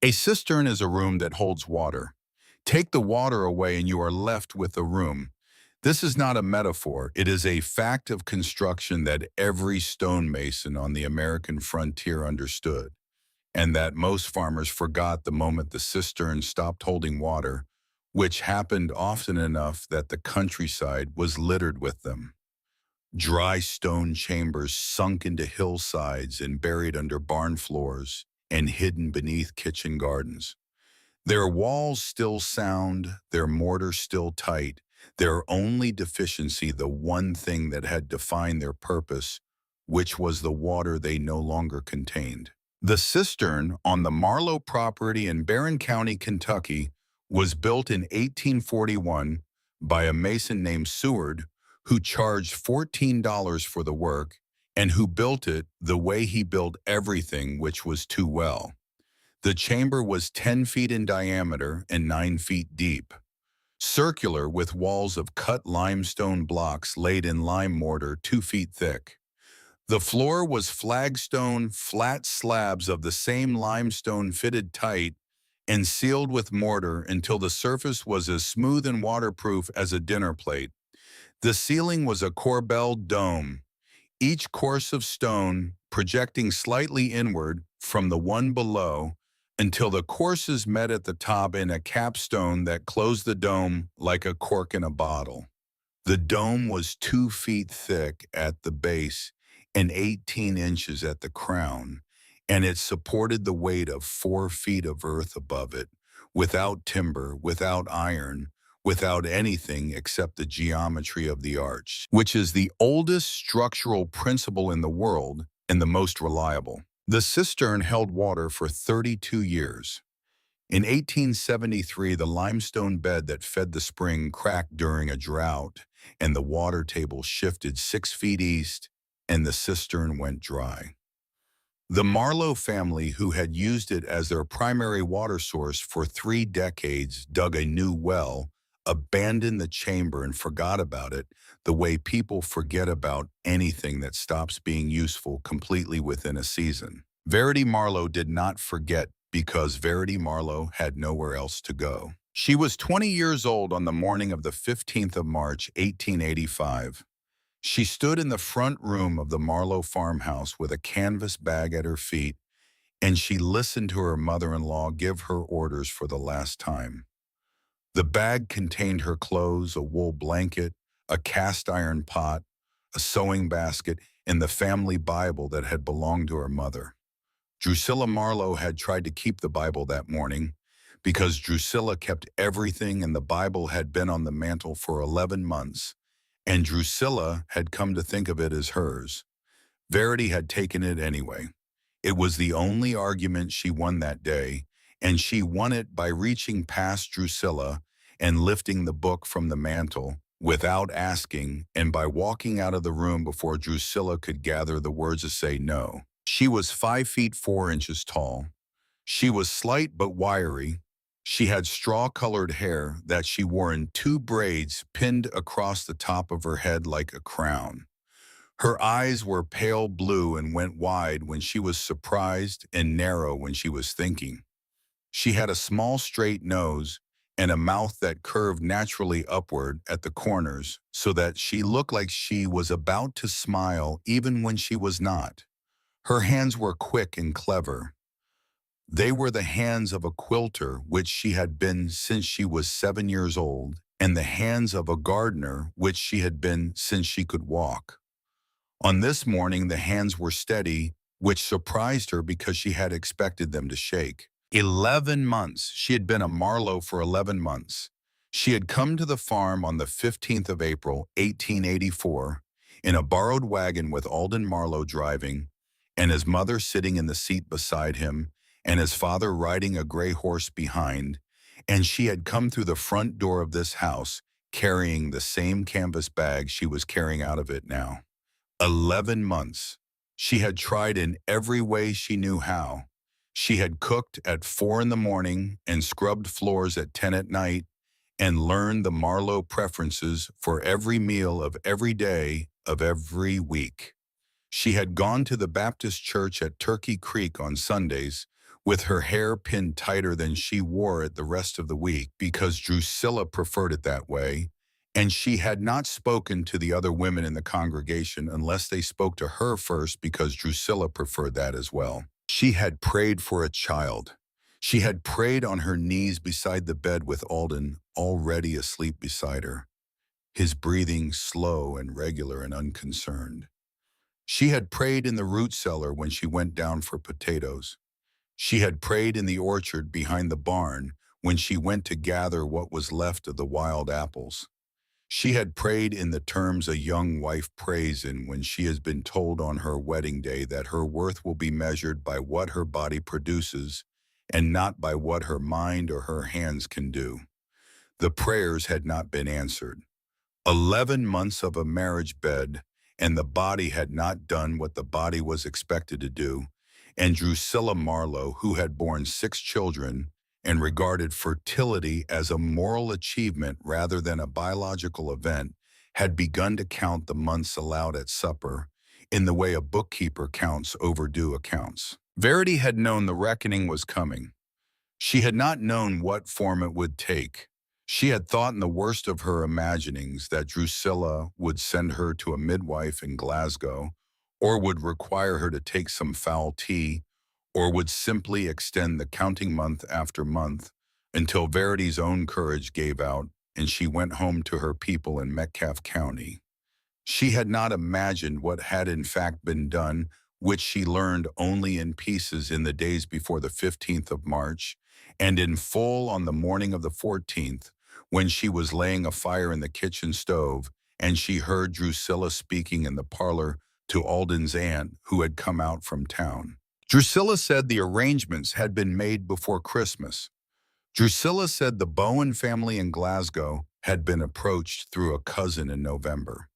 A cistern is a room that holds water. Take the water away and you are left with a room. This is not a metaphor. It is a fact of construction that every stonemason on the American frontier understood, and that most farmers forgot the moment the cistern stopped holding water, which happened often enough that the countryside was littered with them. Dry stone chambers sunk into hillsides and buried under barn floors and hidden beneath kitchen gardens. Their walls still sound, their mortar still tight, their only deficiency the one thing that had defined their purpose, which was the water they no longer contained. The cistern on the Marlowe property in Barron County, Kentucky, was built in 1841 by a mason named Seward, who charged $14 for the work and who built it the way he built everything, which was too well. The chamber was 10 feet in diameter and 9 feet deep, circular with walls of cut limestone blocks laid in lime mortar 2 feet thick. The floor was flagstone, flat slabs of the same limestone fitted tight and sealed with mortar until the surface was as smooth and waterproof as a dinner plate. The ceiling was a corbelled dome, each course of stone projecting slightly inward from the one below until the courses met at the top in a capstone that closed the dome like a cork in a bottle. The dome was 2 feet thick at the base and 18 inches at the crown, and it supported the weight of 4 feet of earth above it, without timber, without iron, without anything except the geometry of the arch, which is the oldest structural principle in the world and the most reliable. The cistern held water for 32 years. In 1873, the limestone bed that fed the spring cracked during a drought, and the water table shifted 6 feet east, and the cistern went dry. The Marlowe family, who had used it as their primary water source for 3 decades, dug a new well, abandoned the chamber, and forgot about it, the way people forget about anything that stops being useful completely within a season. Verity Marlowe did not forget because Verity Marlowe had nowhere else to go. She was 20 years old on the morning of the 15th of March, 1885. She stood in the front room of the Marlowe farmhouse with a canvas bag at her feet, and she listened to her mother-in-law give her orders for the last time. The bag contained her clothes, a wool blanket, a cast-iron pot, a sewing basket, and the family Bible that had belonged to her mother. Drusilla Marlowe had tried to keep the Bible that morning because Drusilla kept everything, and the Bible had been on the mantle for 11 months, and Drusilla had come to think of it as hers. Verity had taken it anyway. It was the only argument she won that day, and she won it by reaching past Drusilla and lifting the book from the mantle without asking, and by walking out of the room before Drusilla could gather the words to say no. She was 5 feet 4 inches tall. She was slight but wiry. She had straw-colored hair that she wore in 2 braids pinned across the top of her head like a crown. Her eyes were pale blue and went wide when she was surprised and narrow when she was thinking. She had a small straight nose and a mouth that curved naturally upward at the corners so that she looked like she was about to smile even when she was not. Her hands were quick and clever. They were the hands of a quilter, which she had been since she was 7 years old, and the hands of a gardener, which she had been since she could walk. On this morning, the hands were steady, which surprised her because she had expected them to shake. 11 months. She had been a Marlowe for 11 months. She had come to the farm on the 15th of April, 1884, in a borrowed wagon with Alden Marlowe driving, and his mother sitting in the seat beside him, and his father riding a gray horse behind, and she had come through the front door of this house carrying the same canvas bag she was carrying out of it now. 11 months. She had tried in every way she knew how. She had cooked at 4 in the morning and scrubbed floors at 10 at night and learned the Marlowe preferences for every meal of every day of every week. She had gone to the Baptist church at Turkey Creek on Sundays, with her hair pinned tighter than she wore it the rest of the week because Drusilla preferred it that way, and she had not spoken to the other women in the congregation unless they spoke to her first because Drusilla preferred that as well. She had prayed for a child. She had prayed on her knees beside the bed with Alden already asleep beside her, his breathing slow and regular and unconcerned. She had prayed in the root cellar when she went down for potatoes. She had prayed in the orchard behind the barn when she went to gather what was left of the wild apples. She had prayed in the terms a young wife prays in when she has been told on her wedding day that her worth will be measured by what her body produces and not by what her mind or her hands can do. The prayers had not been answered. 11 months of a marriage bed, and the body had not done what the body was expected to do, and Drusilla Marlowe, who had borne 6 children and regarded fertility as a moral achievement rather than a biological event, had begun to count the months allowed at supper in the way a bookkeeper counts overdue accounts. Verity had known the reckoning was coming. She had not known what form it would take. She had thought in the worst of her imaginings that Drusilla would send her to a midwife in Glasgow, or would require her to take some foul tea, or would simply extend the counting month after month until Verity's own courage gave out and she went home to her people in Metcalfe County. She had not imagined what had in fact been done, which she learned only in pieces in the days before the 15th of March, and in full on the morning of the 14th, when she was laying a fire in the kitchen stove, and she heard Drusilla speaking in the parlor to Alden's aunt, who had come out from town. Drusilla said the arrangements had been made before Christmas. Drusilla said the Bowen family in Glasgow had been approached through a cousin in November.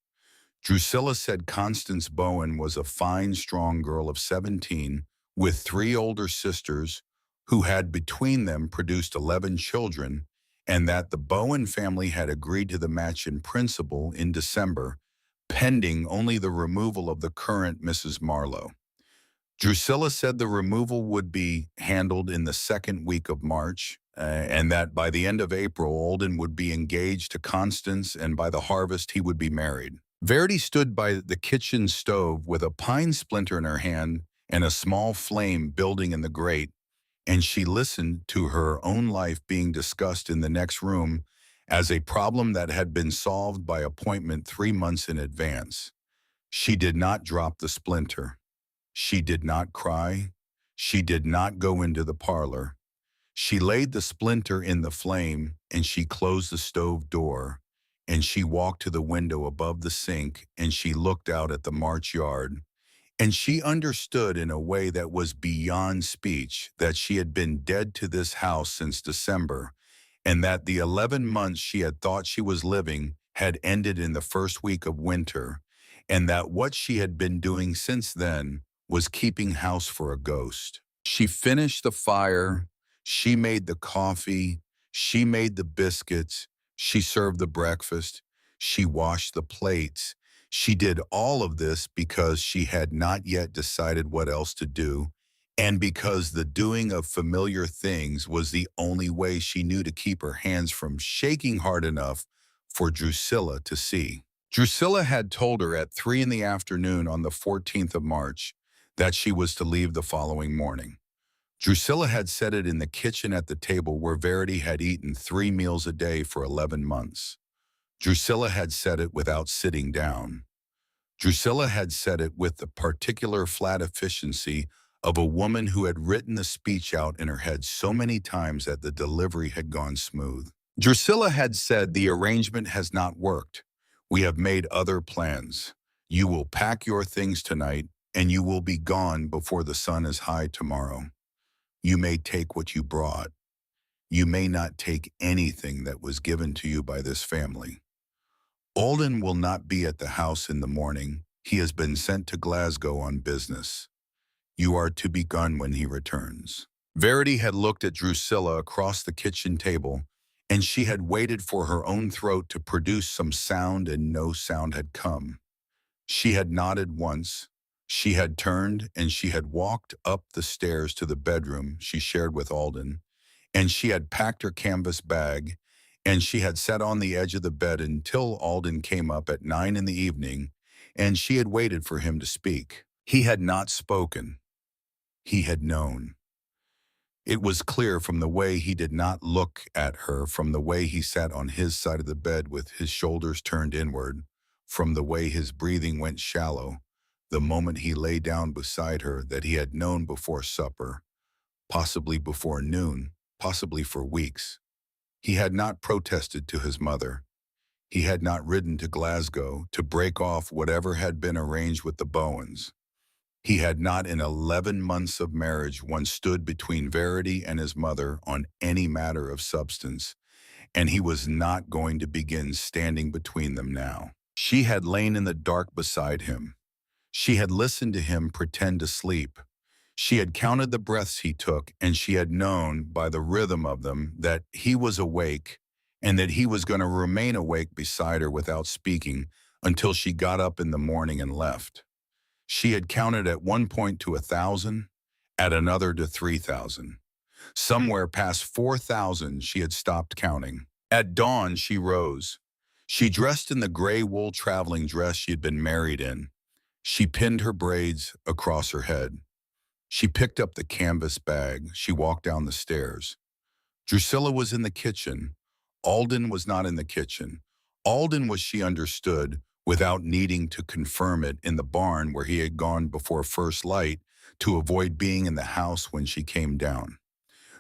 Drusilla said Constance Bowen was a fine, strong girl of 17 with 3 older sisters who had between them produced 11 children, and that the Bowen family had agreed to the match in principle in December, pending only the removal of the current Mrs. Marlowe. Drusilla said the removal would be handled in the second week of March, and that by the end of April, Alden would be engaged to Constance, and by the harvest he would be married. Verity stood by the kitchen stove with a pine splinter in her hand and a small flame building in the grate, and she listened to her own life being discussed in the next room as a problem that had been solved by appointment 3 months in advance. She did not drop the splinter. She did not cry. She did not go into the parlor. She laid the splinter in the flame, and she closed the stove door, and she walked to the window above the sink, and she looked out at the March yard, and she understood in a way that was beyond speech that she had been dead to this house since December, and that the 11 months she had thought she was living had ended in the first week of winter, and that what she had been doing since then was keeping house for a ghost. She finished the fire, she made the coffee, she made the biscuits, she served the breakfast, she washed the plates. She did all of this because she had not yet decided what else to do, and because the doing of familiar things was the only way she knew to keep her hands from shaking hard enough for Drusilla to see. Drusilla had told her at 3 in the afternoon on the 14th of March that she was to leave the following morning. Drusilla had said it in the kitchen at the table where Verity had eaten 3 meals a day for 11 months. Drusilla had said it without sitting down. Drusilla had said it with the particular flat efficiency of a woman who had written the speech out in her head so many times that the delivery had gone smooth. Drusilla had said the arrangement has not worked. We have made other plans. You will pack your things tonight, and you will be gone before the sun is high tomorrow. You may take what you brought. You may not take anything that was given to you by this family. Alden will not be at the house in the morning. He has been sent to Glasgow on business. You are to be gone when he returns. Verity had looked at Drusilla across the kitchen table, and she had waited for her own throat to produce some sound, and no sound had come. She had nodded once. She had turned and she had walked up the stairs to the bedroom she shared with Alden, and she had packed her canvas bag, and she had sat on the edge of the bed until Alden came up at 9 in the evening, and she had waited for him to speak. He had not spoken. He had known. It was clear from the way he did not look at her, from the way he sat on his side of the bed with his shoulders turned inward, from the way his breathing went shallow, the moment he lay down beside her, that he had known before supper, possibly before noon, possibly for weeks. He had not protested to his mother. He had not ridden to Glasgow to break off whatever had been arranged with the Bowens. He had not in 11 months of marriage once stood between Verity and his mother on any matter of substance, and he was not going to begin standing between them now. She had lain in the dark beside him. She had listened to him pretend to sleep. She had counted the breaths he took, and she had known by the rhythm of them that he was awake and that he was going to remain awake beside her without speaking until she got up in the morning and left. She had counted at one point to 1,000, at another to 3,000. Somewhere past 4,000 she had stopped counting. At dawn she rose. She dressed in the gray wool traveling dress she had been married in. She pinned her braids across her head. She picked up the canvas bag. She walked down the stairs. Drusilla was in the kitchen. Alden was not in the kitchen. Alden was, she understood, without needing to confirm it, in the barn where he had gone before first light to avoid being in the house when she came down.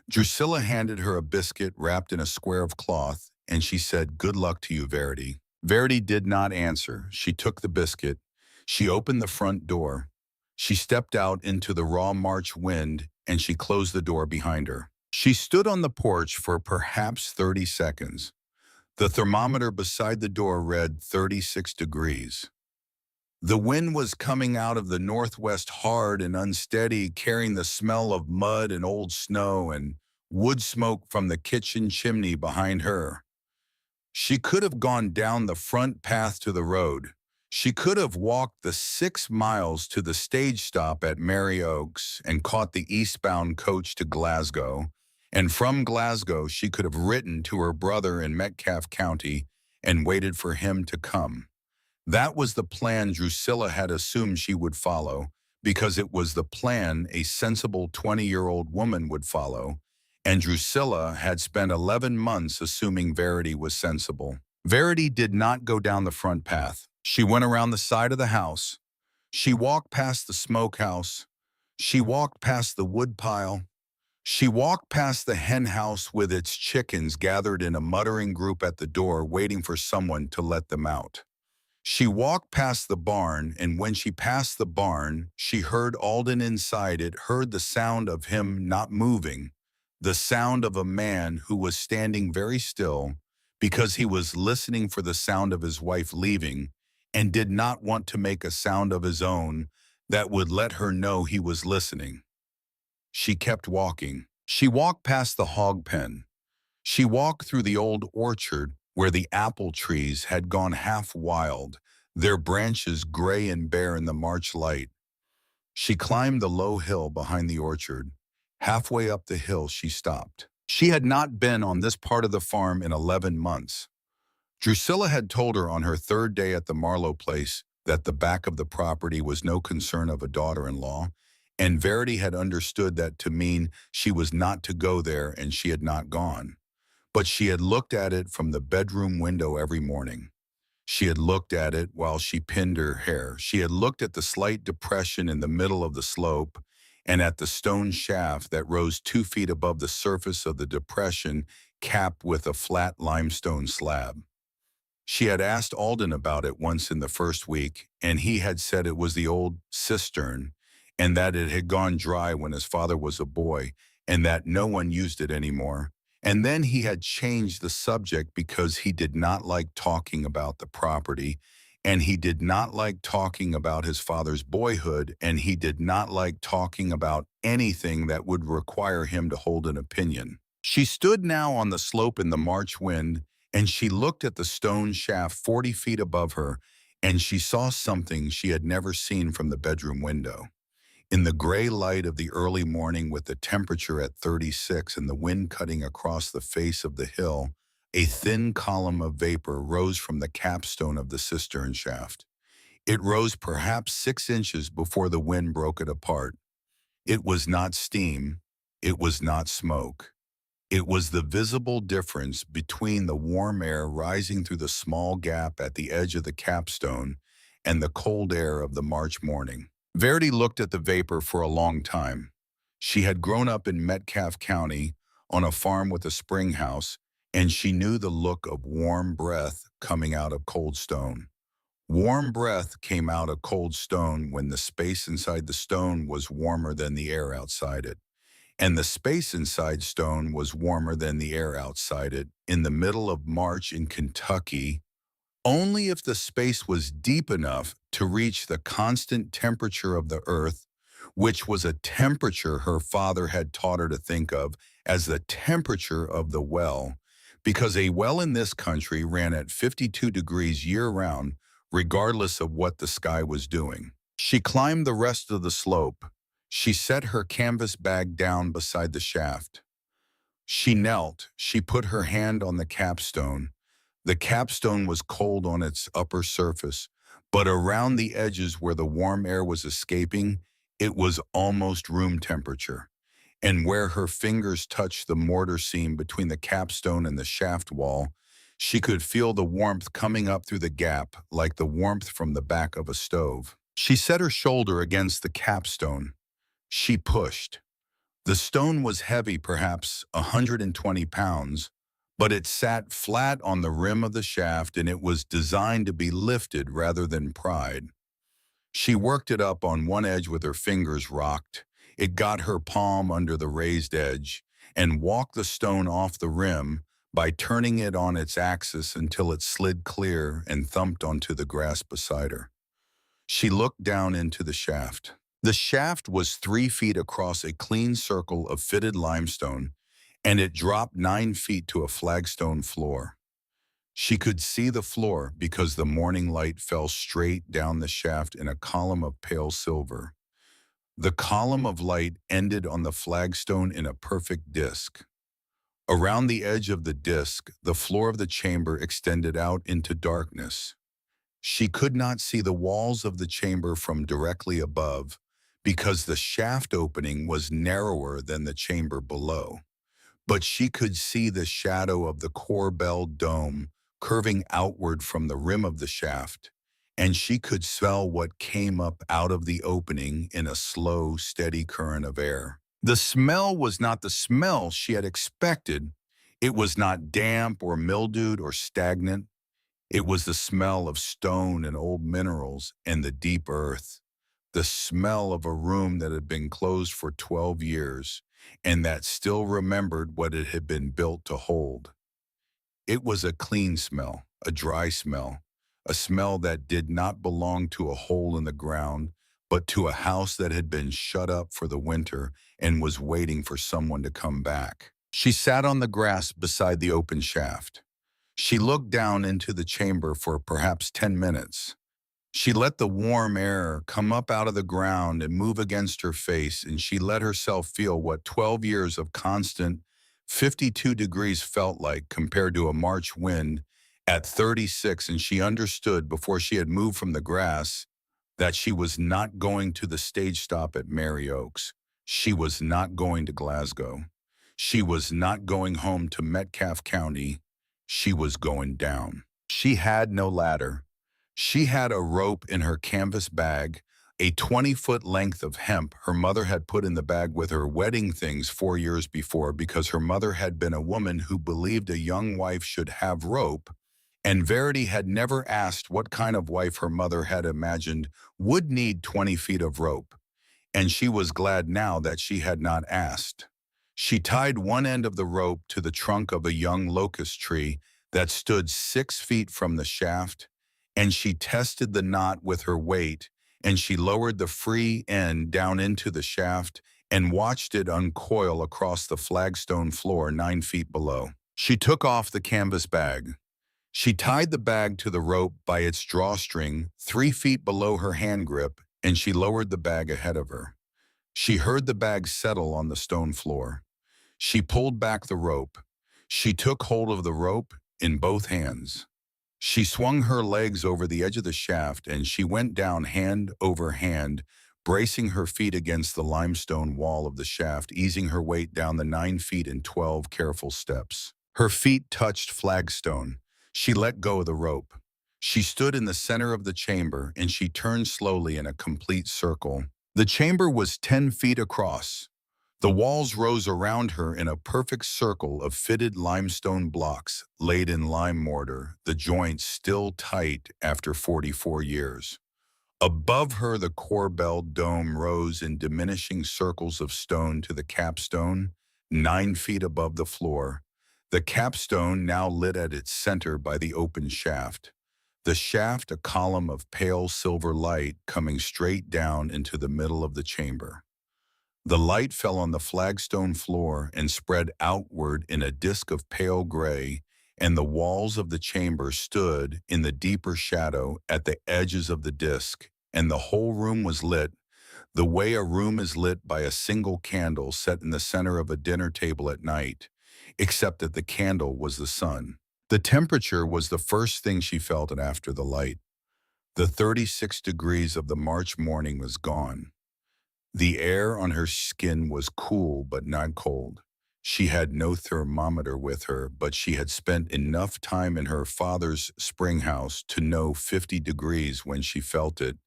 Drusilla handed her a biscuit wrapped in a square of cloth, and she said, "Good luck to you, Verity." Verity did not answer. She took the biscuit. She opened the front door. She stepped out into the raw March wind, and she closed the door behind her. She stood on the porch for perhaps 30 seconds. The thermometer beside the door read 36 degrees. The wind was coming out of the northwest hard and unsteady, carrying the smell of mud and old snow and wood smoke from the kitchen chimney behind her. She could have gone down the front path to the road. She could have walked the 6 miles to the stage stop at Mary Oaks and caught the eastbound coach to Glasgow, and from Glasgow she could have written to her brother in Metcalfe County and waited for him to come. That was the plan Drusilla had assumed she would follow, because it was the plan a sensible 20-year-old woman would follow, and Drusilla had spent 11 months assuming Verity was sensible. Verity did not go down the front path. She went around the side of the house. She walked past the smokehouse. She walked past the woodpile. She walked past the hen house with its chickens gathered in a muttering group at the door waiting for someone to let them out. She walked past the barn, and when she passed the barn, she heard Alden inside it, heard the sound of him not moving, the sound of a man who was standing very still because he was listening for the sound of his wife leaving and did not want to make a sound of his own that would let her know he was listening. She kept walking. She walked past the hog pen. She walked through the old orchard where the apple trees had gone half wild, their branches gray and bare in the March light. She climbed the low hill behind the orchard. Halfway up the hill, she stopped. She had not been on this part of the farm in 11 months. Drusilla had told her on her third day at the Marlowe place that the back of the property was no concern of a daughter-in-law, and Verity had understood that to mean she was not to go there, and she had not gone. But she had looked at it from the bedroom window every morning. She had looked at it while she pinned her hair. She had looked at the slight depression in the middle of the slope and at the stone shaft that rose 2 feet above the surface of the depression, capped with a flat limestone slab. She had asked Alden about it once in the first week, and he had said it was the old cistern, and that it had gone dry when his father was a boy, and that no one used it anymore. And then he had changed the subject because he did not like talking about the property, and he did not like talking about his father's boyhood, and he did not like talking about anything that would require him to hold an opinion. She stood now on the slope in the March wind, and she looked at the stone shaft 40 feet above her, and she saw something she had never seen from the bedroom window. In the gray light of the early morning, with the temperature at 36 and the wind cutting across the face of the hill, a thin column of vapor rose from the capstone of the cistern shaft. It rose perhaps 6 inches before the wind broke it apart. It was not steam. It was not smoke. It was the visible difference between the warm air rising through the small gap at the edge of the capstone and the cold air of the March morning. Verity looked at the vapor for a long time. She had grown up in Metcalfe County on a farm with a spring house, and she knew the look of warm breath coming out of cold stone. Warm breath came out of cold stone when the space inside the stone was warmer than the air outside it, and the space inside stone was warmer than the air outside it. In the middle of March in Kentucky, only if the space was deep enough to reach the constant temperature of the earth, which was a temperature her father had taught her to think of as the temperature of the well, because a well in this country ran at 52 degrees year-round, regardless of what the sky was doing. She climbed the rest of the slope. She set her canvas bag down beside the shaft. She knelt. She put her hand on the capstone. The capstone was cold on its upper surface, but around the edges where the warm air was escaping, it was almost room temperature. And where her fingers touched the mortar seam between the capstone and the shaft wall, she could feel the warmth coming up through the gap like the warmth from the back of a stove. She set her shoulder against the capstone. She pushed. The stone was heavy, perhaps 120 pounds, but it sat flat on the rim of the shaft, and it was designed to be lifted rather than pried. She worked it up on one edge with her fingers rocked. It got her palm under the raised edge, and walked the stone off the rim by turning it on its axis until it slid clear and thumped onto the grass beside her. She looked down into the shaft. The shaft was 3 feet across a clean circle of fitted limestone, and it dropped 9 feet to a flagstone floor. She could see the floor because the morning light fell straight down the shaft in a column of pale silver. The column of light ended on the flagstone in a perfect disk. Around the edge of the disk, the floor of the chamber extended out into darkness. She could not see the walls of the chamber from directly above because the shaft opening was narrower than the chamber below. But she could see the shadow of the core-bell dome curving outward from the rim of the shaft, and she could smell what came up out of the opening in a slow, steady current of air. The smell was not the smell she had expected. It was not damp or mildewed or stagnant. It was the smell of stone and old minerals and the deep earth, the smell of a room that had been closed for 12 years and that still remembered what it had been built to hold. It was a clean smell, a dry smell, a smell that did not belong to a hole in the ground, but to a house that had been shut up for the winter and was waiting for someone to come back. She sat on the grass beside the open shaft. She looked down into the chamber for perhaps 10 minutes. She let the warm air come up out of the ground and move against her face, and she let herself feel what 12 years of constant 52 degrees felt like compared to a March wind at 36, and she understood before she had moved from the grass that she was not going to the stage stop at Mary Oaks. She was not going to Glasgow. She was not going home to Metcalfe County. She was going down. She had no ladder. She had a rope in her canvas bag, a 20-foot length of hemp her mother had put in the bag with her wedding things 4 years before because her mother had been a woman who believed a young wife should have rope, and Verity had never asked what kind of wife her mother had imagined would need 20 feet of rope, and she was glad now that she had not asked. She tied one end of the rope to the trunk of a young locust tree that stood 6 feet from the shaft, and she tested the knot with her weight, and she lowered the free end down into the shaft and watched it uncoil across the flagstone floor 9 feet below. She took off the canvas bag. She tied the bag to the rope by its drawstring 3 feet below her hand grip, and she lowered the bag ahead of her. She heard the bag settle on the stone floor. She pulled back the rope. She took hold of the rope in both hands. She swung her legs over the edge of the shaft, and she went down hand over hand, bracing her feet against the limestone wall of the shaft, easing her weight down the 9 feet in 12 careful steps. Her feet touched flagstone. She let go of the rope. She stood in the center of the chamber, and she turned slowly in a complete circle. The chamber was 10 feet across. The walls rose around her in a perfect circle of fitted limestone blocks laid in lime mortar, the joints still tight after 44 years. Above her, the core-belled dome rose in diminishing circles of stone to the capstone, 9 feet above the floor. The capstone now lit at its center by the open shaft. The shaft, a column of pale silver light coming straight down into the middle of the chamber. The light fell on the flagstone floor and spread outward in a disk of pale gray, and the walls of the chamber stood in the deeper shadow at the edges of the disk, and the whole room was lit, the way a room is lit by a single candle set in the center of a dinner table at night, except that the candle was the sun. The temperature was the first thing she felt after the light. The 36 degrees of the March morning was gone. The air on her skin was cool but not cold. She had no thermometer with her, but she had spent enough time in her father's spring house to know 50 degrees when she felt it,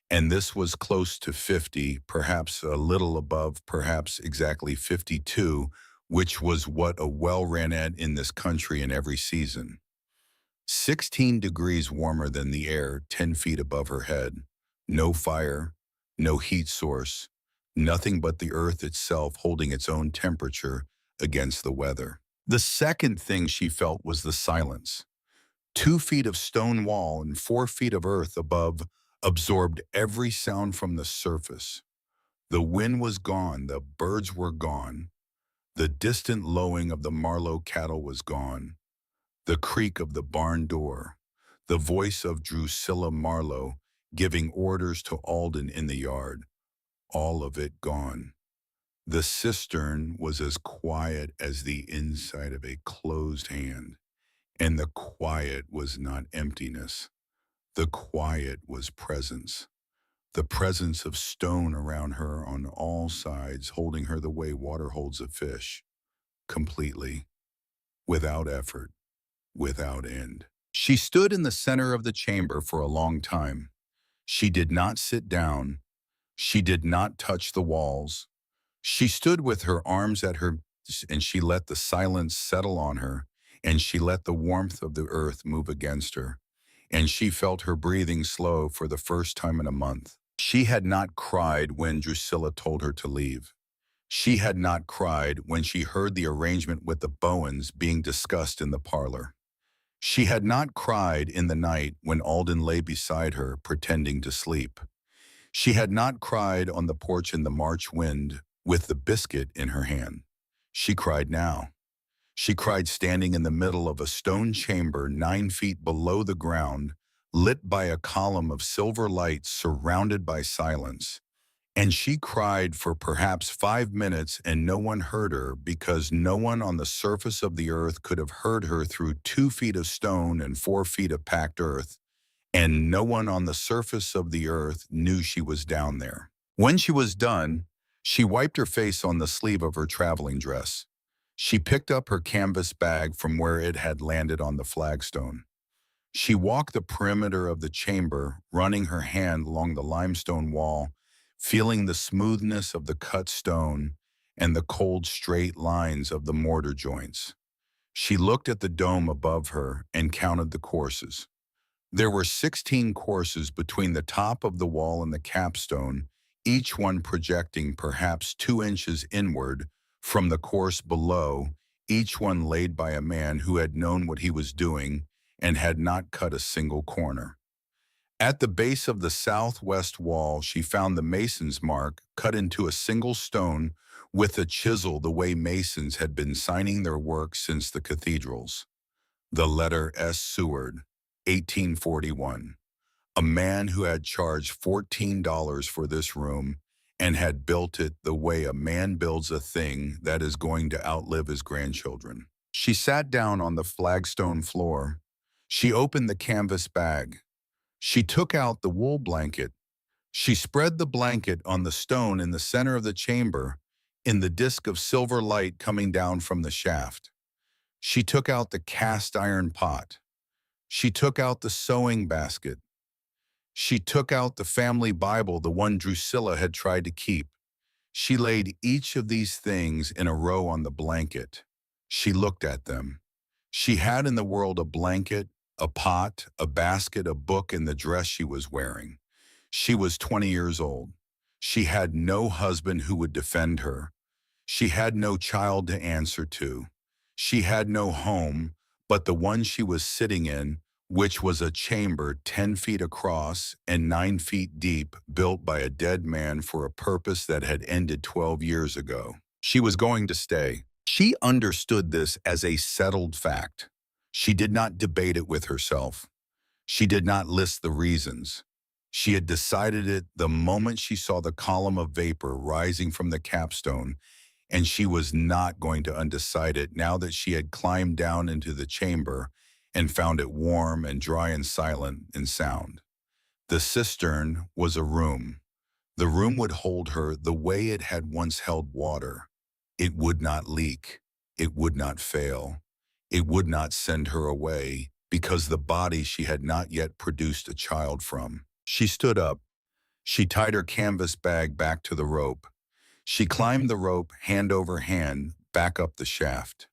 and this was close to 50, perhaps a little above, perhaps exactly 52, which was what a well ran at in this country in every season. 16 degrees warmer than the air 10 feet above her head. No fire, no heat source, nothing but the earth itself holding its own temperature against the weather. The second thing she felt was the silence. 2 feet of stone wall and 4 feet of earth above absorbed every sound from the surface. The wind was gone, the birds were gone, the distant lowing of the Marlow cattle was gone, the creak of the barn door, the voice of Drusilla Marlowe giving orders to Alden in the yard, all of it gone. The cistern was as quiet as the inside of a closed hand, and the quiet was not emptiness. The quiet was presence. The presence of stone around her on all sides, holding her the way water holds a fish, completely, without effort, without end. She stood in the center of the chamber for a long time. She did not sit down. She did not touch the walls. She stood with her arms at her, and she let the silence settle on her, and she let the warmth of the earth move against her, and she felt her breathing slow for the first time in a month. She had not cried when Drusilla told her to leave. She had not cried when she heard the arrangement with the Bowens being discussed in the parlor. She had not cried in the night when Alden lay beside her, pretending to sleep. She had not cried on the porch in the March wind with the biscuit in her hand. She cried now. She cried standing in the middle of a stone chamber 9 feet below the ground, lit by a column of silver light surrounded by silence. And she cried for perhaps 5 minutes, and no one heard her because no one on the surface of the earth could have heard her through 2 feet of stone and 4 feet of packed earth, and no one on the surface of the earth knew she was down there. When she was done, she wiped her face on the sleeve of her traveling dress. She picked up her canvas bag from where it had landed on the flagstone. She walked the perimeter of the chamber, running her hand along the limestone wall, feeling the smoothness of the cut stone and the cold straight lines of the mortar joints. She looked at the dome above her and counted the courses. There were 16 courses between the top of the wall and the capstone, each one projecting perhaps 2 inches inward from the course below, each one laid by a man who had known what he was doing and had not cut a single corner. At the base of the southwest wall, she found the mason's mark cut into a single stone with a chisel, the way masons had been signing their work since the cathedrals. The letter S. Seward, 1841. A man who had charged $14 for this room and had built it the way a man builds a thing that is going to outlive his grandchildren. She sat down on the flagstone floor. She opened the canvas bag. She took out the wool blanket. She spread the blanket on the stone in the center of the chamber, in the disk of silver light coming down from the shaft. She took out the cast iron pot. She took out the sewing basket. She took out the family Bible, the one Drusilla had tried to keep. She laid each of these things in a row on the blanket. She looked at them. She had in the world a blanket, a pot, a basket, a book, and the dress she was wearing. She was 20 years old. She had no husband who would defend her. She had no child to answer to. She had no home but the one she was sitting in, which was a chamber 10 feet across and 9 feet deep, built by a dead man for a purpose that had ended 12 years ago. She was going to stay. She understood this as a settled fact. She did not debate it with herself. She did not list the reasons. She had decided it the moment she saw the column of vapor rising from the capstone, and she was not going to undecide it now that she had climbed down into the chamber and found it warm and dry and silent and sound. The cistern was a room. The room would hold her the way it had once held water. It would not leak. It would not fail. It would not send her away because the body she had not yet produced a child from. She stood up. She tied her canvas bag back to the rope. She climbed the rope hand over hand back up the shaft.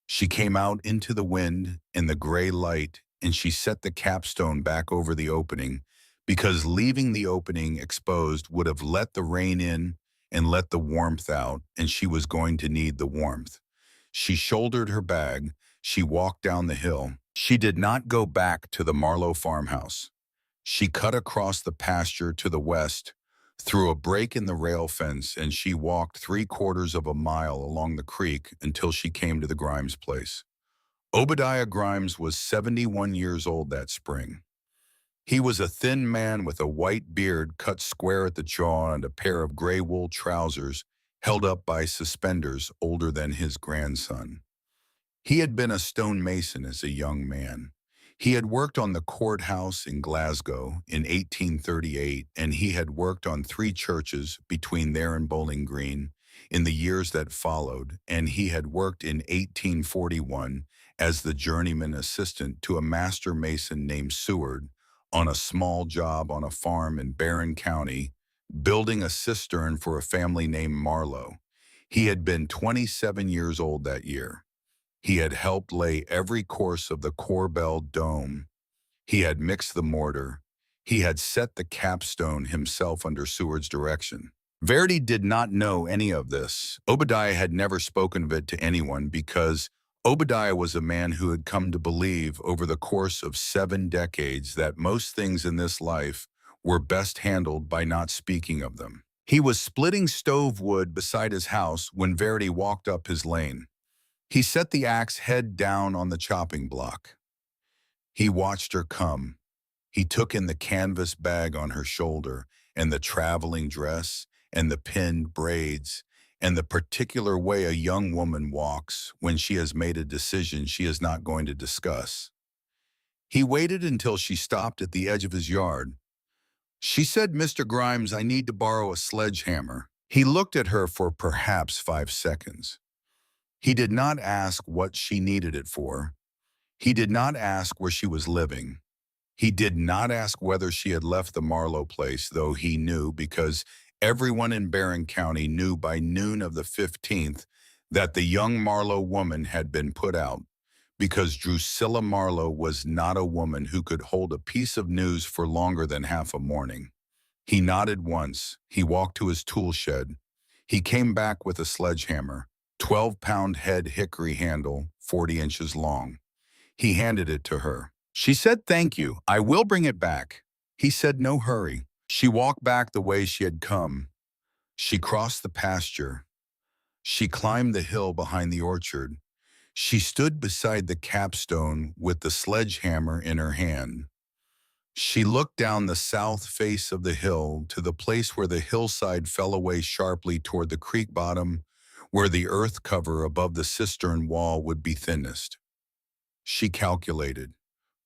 She came out into the wind and the gray light, and she set the capstone back over the opening because leaving the opening exposed would have let the rain in and let the warmth out, and she was going to need the warmth. She shouldered her bag. She walked down the hill. She did not go back to the Marlowe farmhouse. She cut across the pasture to the west, through a break in the rail fence, and she walked 3/4 of a mile along the creek until she came to the Grimes place. Obadiah Grimes was 71 years old that spring. He was a thin man with a white beard cut square at the jaw and a pair of gray wool trousers held up by suspenders, older than his grandson. He had been a stonemason as a young man. He had worked on the courthouse in Glasgow in 1838, and he had worked on 3 churches between there and Bowling Green in the years that followed, and he had worked in 1841 as the journeyman assistant to a master mason named Seward on a small job on a farm in Barron County, building a cistern for a family named Marlowe. He had been 27 years old that year. He had helped lay every course of the Corbell dome. He had mixed the mortar. He had set the capstone himself under Seward's direction. Verity did not know any of this. Obadiah had never spoken of it to anyone because Obadiah was a man who had come to believe over the course of 7 decades that most things in this life were best handled by not speaking of them. He was splitting stove wood beside his house when Verity walked up his lane. He set the axe head down on the chopping block. He watched her come. He took in the canvas bag on her shoulder and the traveling dress and the pinned braids and the particular way a young woman walks when she has made a decision she is not going to discuss. He waited until she stopped at the edge of his yard. She said, "Mr. Grimes, I need to borrow a sledgehammer." He looked at her for perhaps 5 seconds. He did not ask what she needed it for. He did not ask where she was living. He did not ask whether she had left the Marlowe place, though he knew because everyone in Barron County knew by noon of the 15th that the young Marlowe woman had been put out, because Drusilla Marlowe was not a woman who could hold a piece of news for longer than half a morning. He nodded once. He walked to his tool shed. He came back with a sledgehammer. 12-pound head hickory handle, 40 inches long. He handed it to her. She said, "Thank you, I will bring it back." He said, "No hurry." She walked back the way she had come. She crossed the pasture. She climbed the hill behind the orchard. She stood beside the capstone with the sledgehammer in her hand. She looked down the south face of the hill to the place where the hillside fell away sharply toward the creek bottom, where the earth cover above the cistern wall would be thinnest. She calculated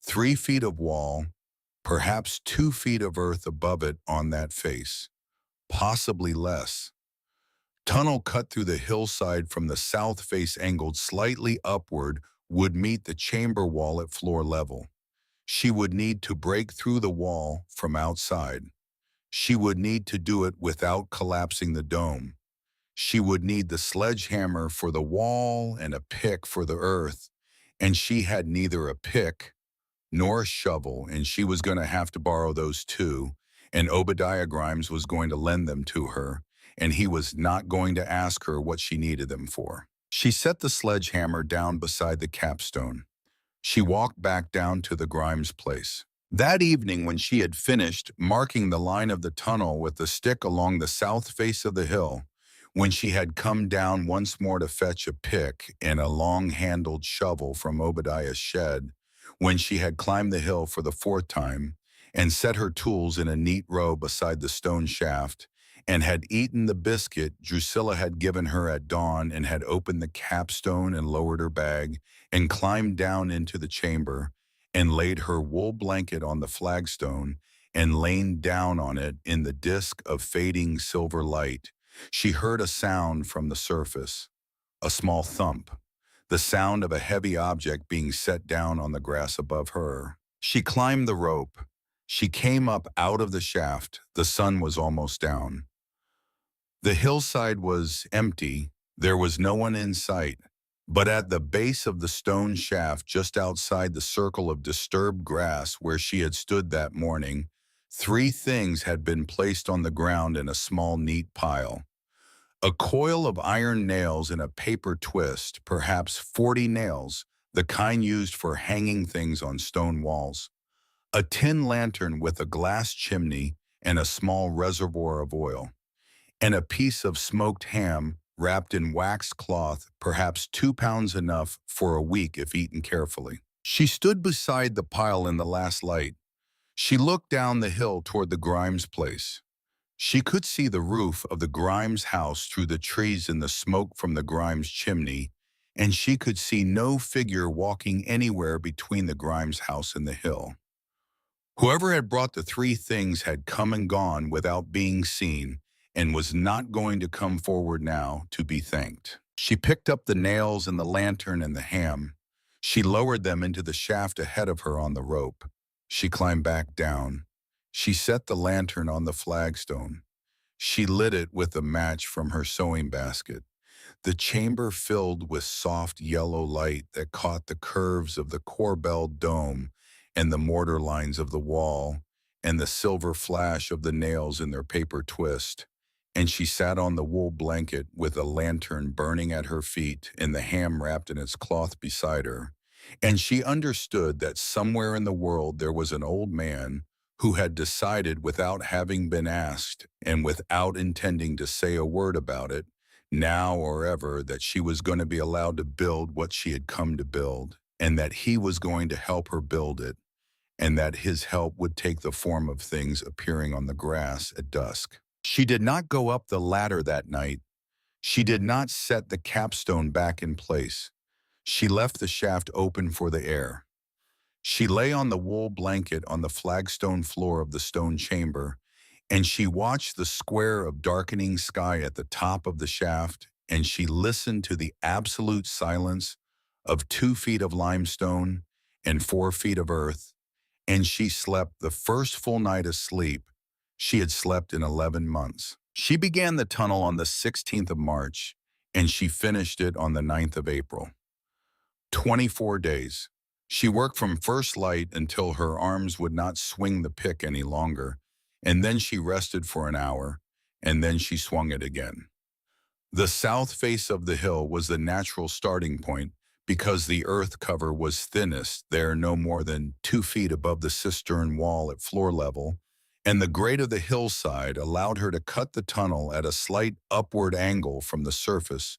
3 feet of wall, perhaps 2 feet of earth above it on that face, possibly less. Tunnel cut through the hillside from the south face angled slightly upward would meet the chamber wall at floor level. She would need to break through the wall from outside. She would need to do it without collapsing the dome. She would need the sledgehammer for the wall and a pick for the earth, and she had neither a pick nor a shovel, and she was going to have to borrow those too, and Obadiah Grimes was going to lend them to her, and he was not going to ask her what she needed them for. She set the sledgehammer down beside the capstone. She walked back down to the Grimes place. That evening, when she had finished marking the line of the tunnel with the stick along the south face of the hill, when she had come down once more to fetch a pick and a long-handled shovel from Obadiah's shed, when she had climbed the hill for the fourth time and set her tools in a neat row beside the stone shaft, and had eaten the biscuit Drusilla had given her at dawn, and had opened the capstone and lowered her bag and climbed down into the chamber and laid her wool blanket on the flagstone and lain down on it in the disk of fading silver light, she heard a sound from the surface, a small thump, the sound of a heavy object being set down on the grass above her. She climbed the rope. She came up out of the shaft. The sun was almost down. The hillside was empty. There was no one in sight. But at the base of the stone shaft, just outside the circle of disturbed grass where she had stood that morning, 3 things had been placed on the ground in a small, neat pile. A coil of iron nails in a paper twist, perhaps 40 nails, the kind used for hanging things on stone walls. A tin lantern with a glass chimney and a small reservoir of oil. And a piece of smoked ham wrapped in waxed cloth, perhaps 2 pounds enough for a week if eaten carefully. She stood beside the pile in the last light. She looked down the hill toward the Grimes place. She could see the roof of the Grimes house through the trees and the smoke from the Grimes chimney, and she could see no figure walking anywhere between the Grimes house and the hill. Whoever had brought the 3 things had come and gone without being seen, and was not going to come forward now to be thanked. She picked up the nails and the lantern and the ham. She lowered them into the shaft ahead of her on the rope. She climbed back down. She set the lantern on the flagstone. She lit it with a match from her sewing basket. The chamber filled with soft yellow light that caught the curves of the corbelled dome and the mortar lines of the wall and the silver flash of the nails in their paper twist. And she sat on the wool blanket with a lantern burning at her feet and the ham wrapped in its cloth beside her. And she understood that somewhere in the world there was an old man who had decided, without having been asked and without intending to say a word about it, now or ever, that she was going to be allowed to build what she had come to build, and that he was going to help her build it, and that his help would take the form of things appearing on the grass at dusk. She did not go up the ladder that night. She did not set the capstone back in place. She left the shaft open for the air. She lay on the wool blanket on the flagstone floor of the stone chamber, and she watched the square of darkening sky at the top of the shaft, and she listened to the absolute silence of 2 feet of limestone and 4 feet of earth, and she slept the first full night of sleep she had slept in 11 months. She began the tunnel on the 16th of March, and she finished it on the 9th of April. 24 days. She worked from first light until her arms would not swing the pick any longer, and then she rested for an hour, and then she swung it again. The south face of the hill was the natural starting point because the earth cover was thinnest there, no more than 2 feet above the cistern wall at floor level, and the grade of the hillside allowed her to cut the tunnel at a slight upward angle from the surface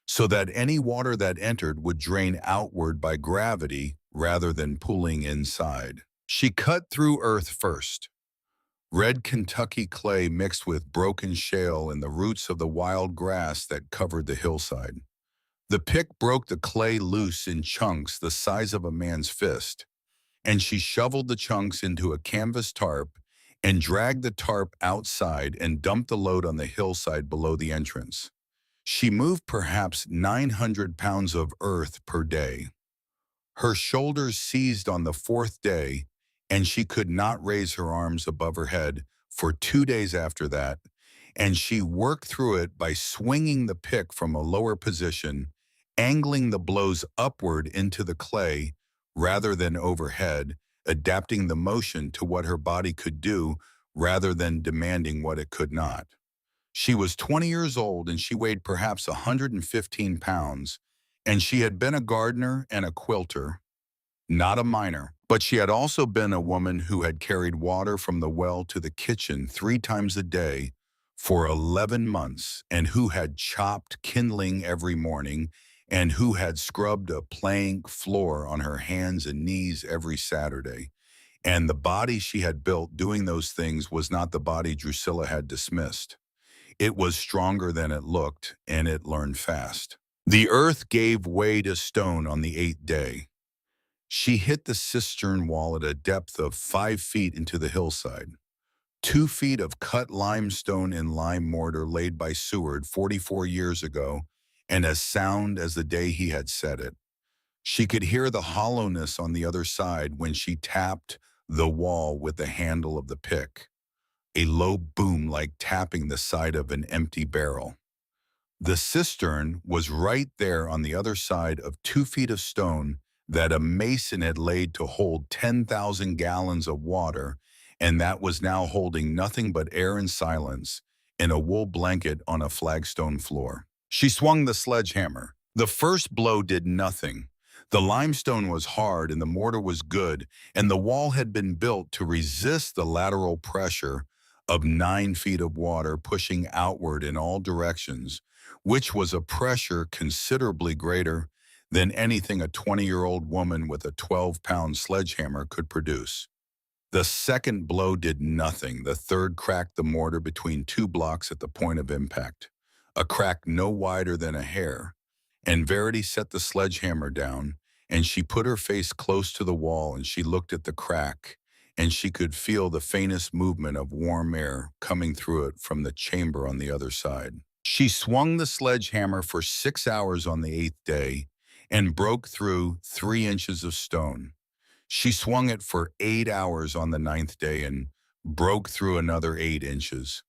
so that any water that entered would drain outward by gravity rather than pooling inside. She cut through earth first. Red Kentucky clay mixed with broken shale and the roots of the wild grass that covered the hillside. The pick broke the clay loose in chunks the size of a man's fist, and she shoveled the chunks into a canvas tarp and dragged the tarp outside and dumped the load on the hillside below the entrance. She moved perhaps 900 pounds of earth per day. Her shoulders seized on the fourth day, and she could not raise her arms above her head for 2 days after that, and she worked through it by swinging the pick from a lower position, angling the blows upward into the clay rather than overhead, adapting the motion to what her body could do rather than demanding what it could not. She was 20 years old and she weighed perhaps 115 pounds, and she had been a gardener and a quilter, not a miner. But she had also been a woman who had carried water from the well to the kitchen 3 times a day for 11 months, and who had chopped kindling every morning, and who had scrubbed a plank floor on her hands and knees every Saturday. And the body she had built doing those things was not the body Drusilla had dismissed. It was stronger than it looked, and it learned fast. The earth gave way to stone on the 8th day. She hit the cistern wall at a depth of 5 feet into the hillside. 2 feet of cut limestone and lime mortar laid by Seward 44 years ago, and as sound as the day he had set it. She could hear the hollowness on the other side when she tapped the wall with the handle of the pick, a low boom like tapping the side of an empty barrel. The cistern was right there on the other side of 2 feet of stone that a mason had laid to hold 10,000 gallons of water, and that was now holding nothing but air and silence in a wool blanket on a flagstone floor. She swung the sledgehammer. The first blow did nothing. The limestone was hard and the mortar was good, and the wall had been built to resist the lateral pressure of 9 feet of water pushing outward in all directions, which was a pressure considerably greater than anything a 20-year-old woman with a 12-pound sledgehammer could produce. The second blow did nothing. The third cracked the mortar between 2 blocks at the point of impact, a crack no wider than a hair. And Verity set the sledgehammer down, and she put her face close to the wall, and she looked at the crack, and she could feel the faintest movement of warm air coming through it from the chamber on the other side. She swung the sledgehammer for 6 hours on the 8th day and broke through 3 inches of stone. She swung it for 8 hours on the 9th day and broke through another 8 inches.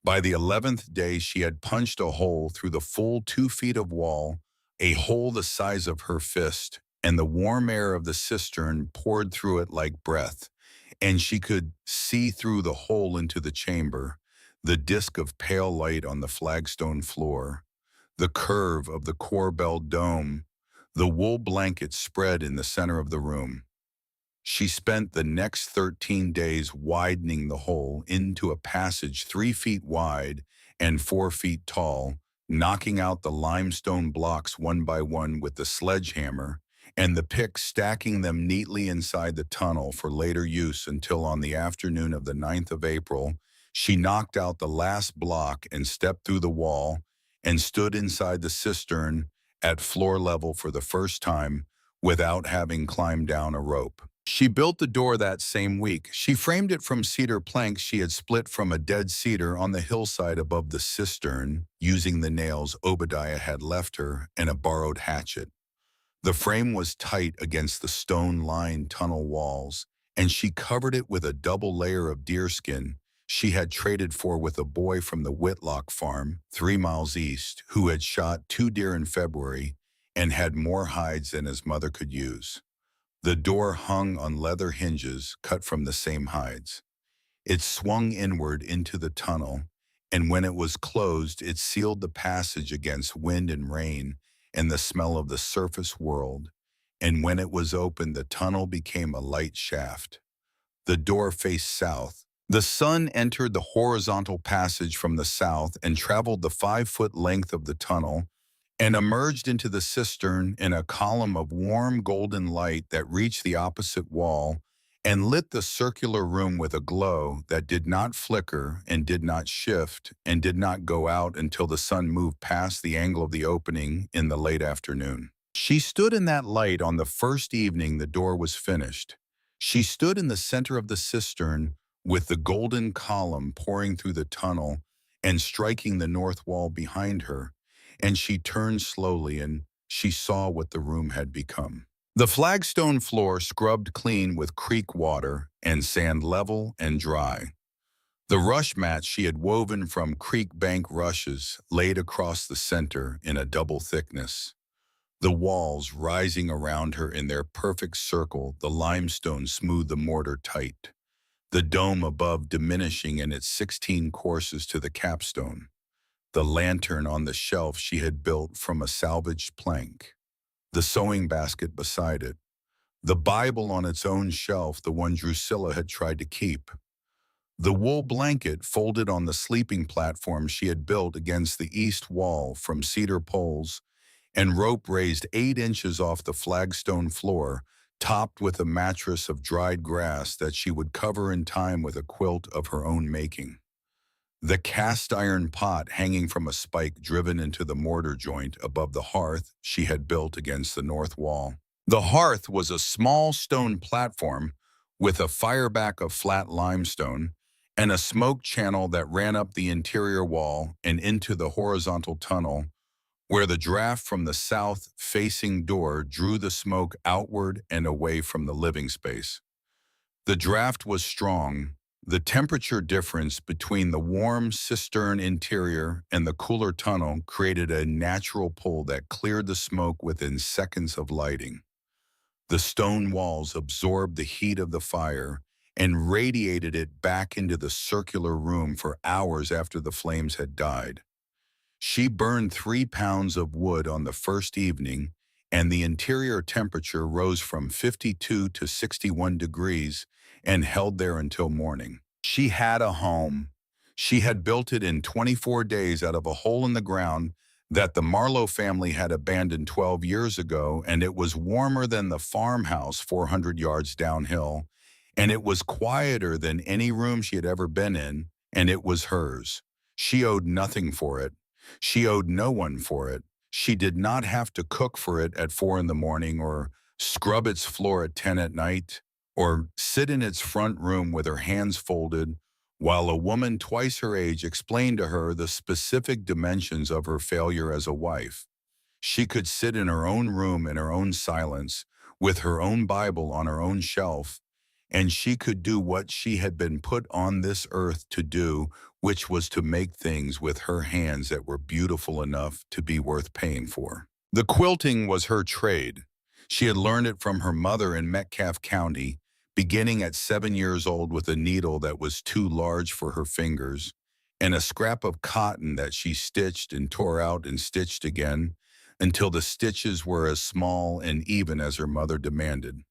By the 11th day, she had punched a hole through the full 2 feet of wall, a hole the size of her fist, and the warm air of the cistern poured through it like breath, and she could see through the hole into the chamber, the disk of pale light on the flagstone floor, the curve of the corbel dome, the wool blanket spread in the center of the room. She spent the next 13 days widening the hole into a passage 3 feet wide and 4 feet tall, knocking out the limestone blocks one by one with the sledgehammer, and the pick stacking them neatly inside the tunnel for later use until on the afternoon of the 9th of April, she knocked out the last block and stepped through the wall and stood inside the cistern at floor level for the first time without having climbed down a rope. She built the door that same week. She framed it from cedar planks she had split from a dead cedar on the hillside above the cistern, using the nails Obadiah had left her and a borrowed hatchet. The frame was tight against the stone-lined tunnel walls, and she covered it with a double layer of deerskin she had traded for with a boy from the Whitlock farm, 3 miles east, who had shot 2 deer in February and had more hides than his mother could use. The door hung on leather hinges cut from the same hides. It swung inward into the tunnel, and when it was closed, it sealed the passage against wind and rain and the smell of the surface world, and when it was opened, the tunnel became a light shaft. The door faced south. The sun entered the horizontal passage from the south and traveled the 5-foot length of the tunnel and emerged into the cistern in a column of warm golden light that reached the opposite wall and lit the circular room with a glow that did not flicker and did not shift and did not go out until the sun moved past the angle of the opening in the late afternoon. She stood in that light on the first evening the door was finished. She stood in the center of the cistern with the golden column pouring through the tunnel and striking the north wall behind her, and she turned slowly and she saw what the room had become. The flagstone floor scrubbed clean with creek water and sand level and dry. The rush mat she had woven from creek bank rushes laid across the center in a double thickness. The walls rising around her in their perfect circle, the limestone smoothed the mortar tight, the dome above diminishing in its 16 courses to the capstone, the lantern on the shelf she had built from a salvaged plank, the sewing basket beside it, the Bible on its own shelf, the one Drusilla had tried to keep, the wool blanket folded on the sleeping platform she had built against the east wall from cedar poles, and rope raised 8 inches off the flagstone floor, topped with a mattress of dried grass that she would cover in time with a quilt of her own making. The cast iron pot hanging from a spike driven into the mortar joint above the hearth she had built against the north wall. The hearth was a small stone platform with a fireback of flat limestone and a smoke channel that ran up the interior wall and into the horizontal tunnel where the draft from the south-facing door drew the smoke outward and away from the living space. The draft was strong. The temperature difference between the warm cistern interior and the cooler tunnel created a natural pull that cleared the smoke within seconds of lighting. The stone walls absorbed the heat of the fire and radiated it back into the circular room for hours after the flames had died. She burned 3 pounds of wood on the first evening, and the interior temperature rose from 52 to 61 degrees and held there until morning. She had a home. She had built it in 24 days out of a hole in the ground that the Marlowe family had abandoned 12 years ago, and it was warmer than the farmhouse 400 yards downhill, and it was quieter than any room she had ever been in, and it was hers. She owed nothing for it. She owed no one for it. She did not have to cook for it at 4 in the morning or scrub its floor at 10 at night or sit in its front room with her hands folded while a woman twice her age explained to her the specific dimensions of her failure as a wife. She could sit in her own room in her own silence with her own Bible on her own shelf, and she could do what she had been put on this earth to do, which was to make things with her hands that were beautiful enough to be worth paying for. The quilting was her trade. She had learned it from her mother in Metcalfe County, beginning at 7 years old with a needle that was too large for her fingers, and a scrap of cotton that she stitched and tore out and stitched again until the stitches were as small and even as her mother demanded.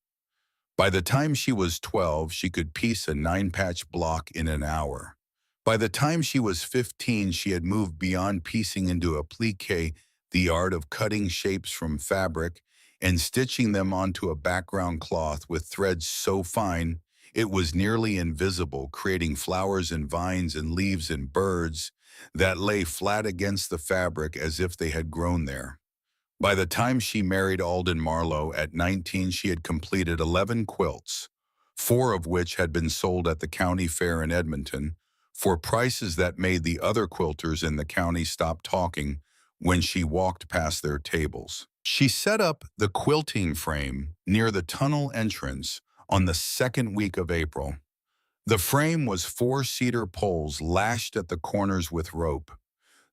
By the time she was 12, she could piece a 9-patch block in an hour. By the time she was 15, she had moved beyond piecing into applique, the art of cutting shapes from fabric and stitching them onto a background cloth with threads so fine it was nearly invisible, creating flowers and vines and leaves and birds that lay flat against the fabric as if they had grown there. By the time she married Alden Marlowe at 19, she had completed 11 quilts, 4 of which had been sold at the county fair in Edmonton for prices that made the other quilters in the county stop talking when she walked past their tables. She set up the quilting frame near the tunnel entrance on the second week of April. The frame was 4 cedar poles lashed at the corners with rope.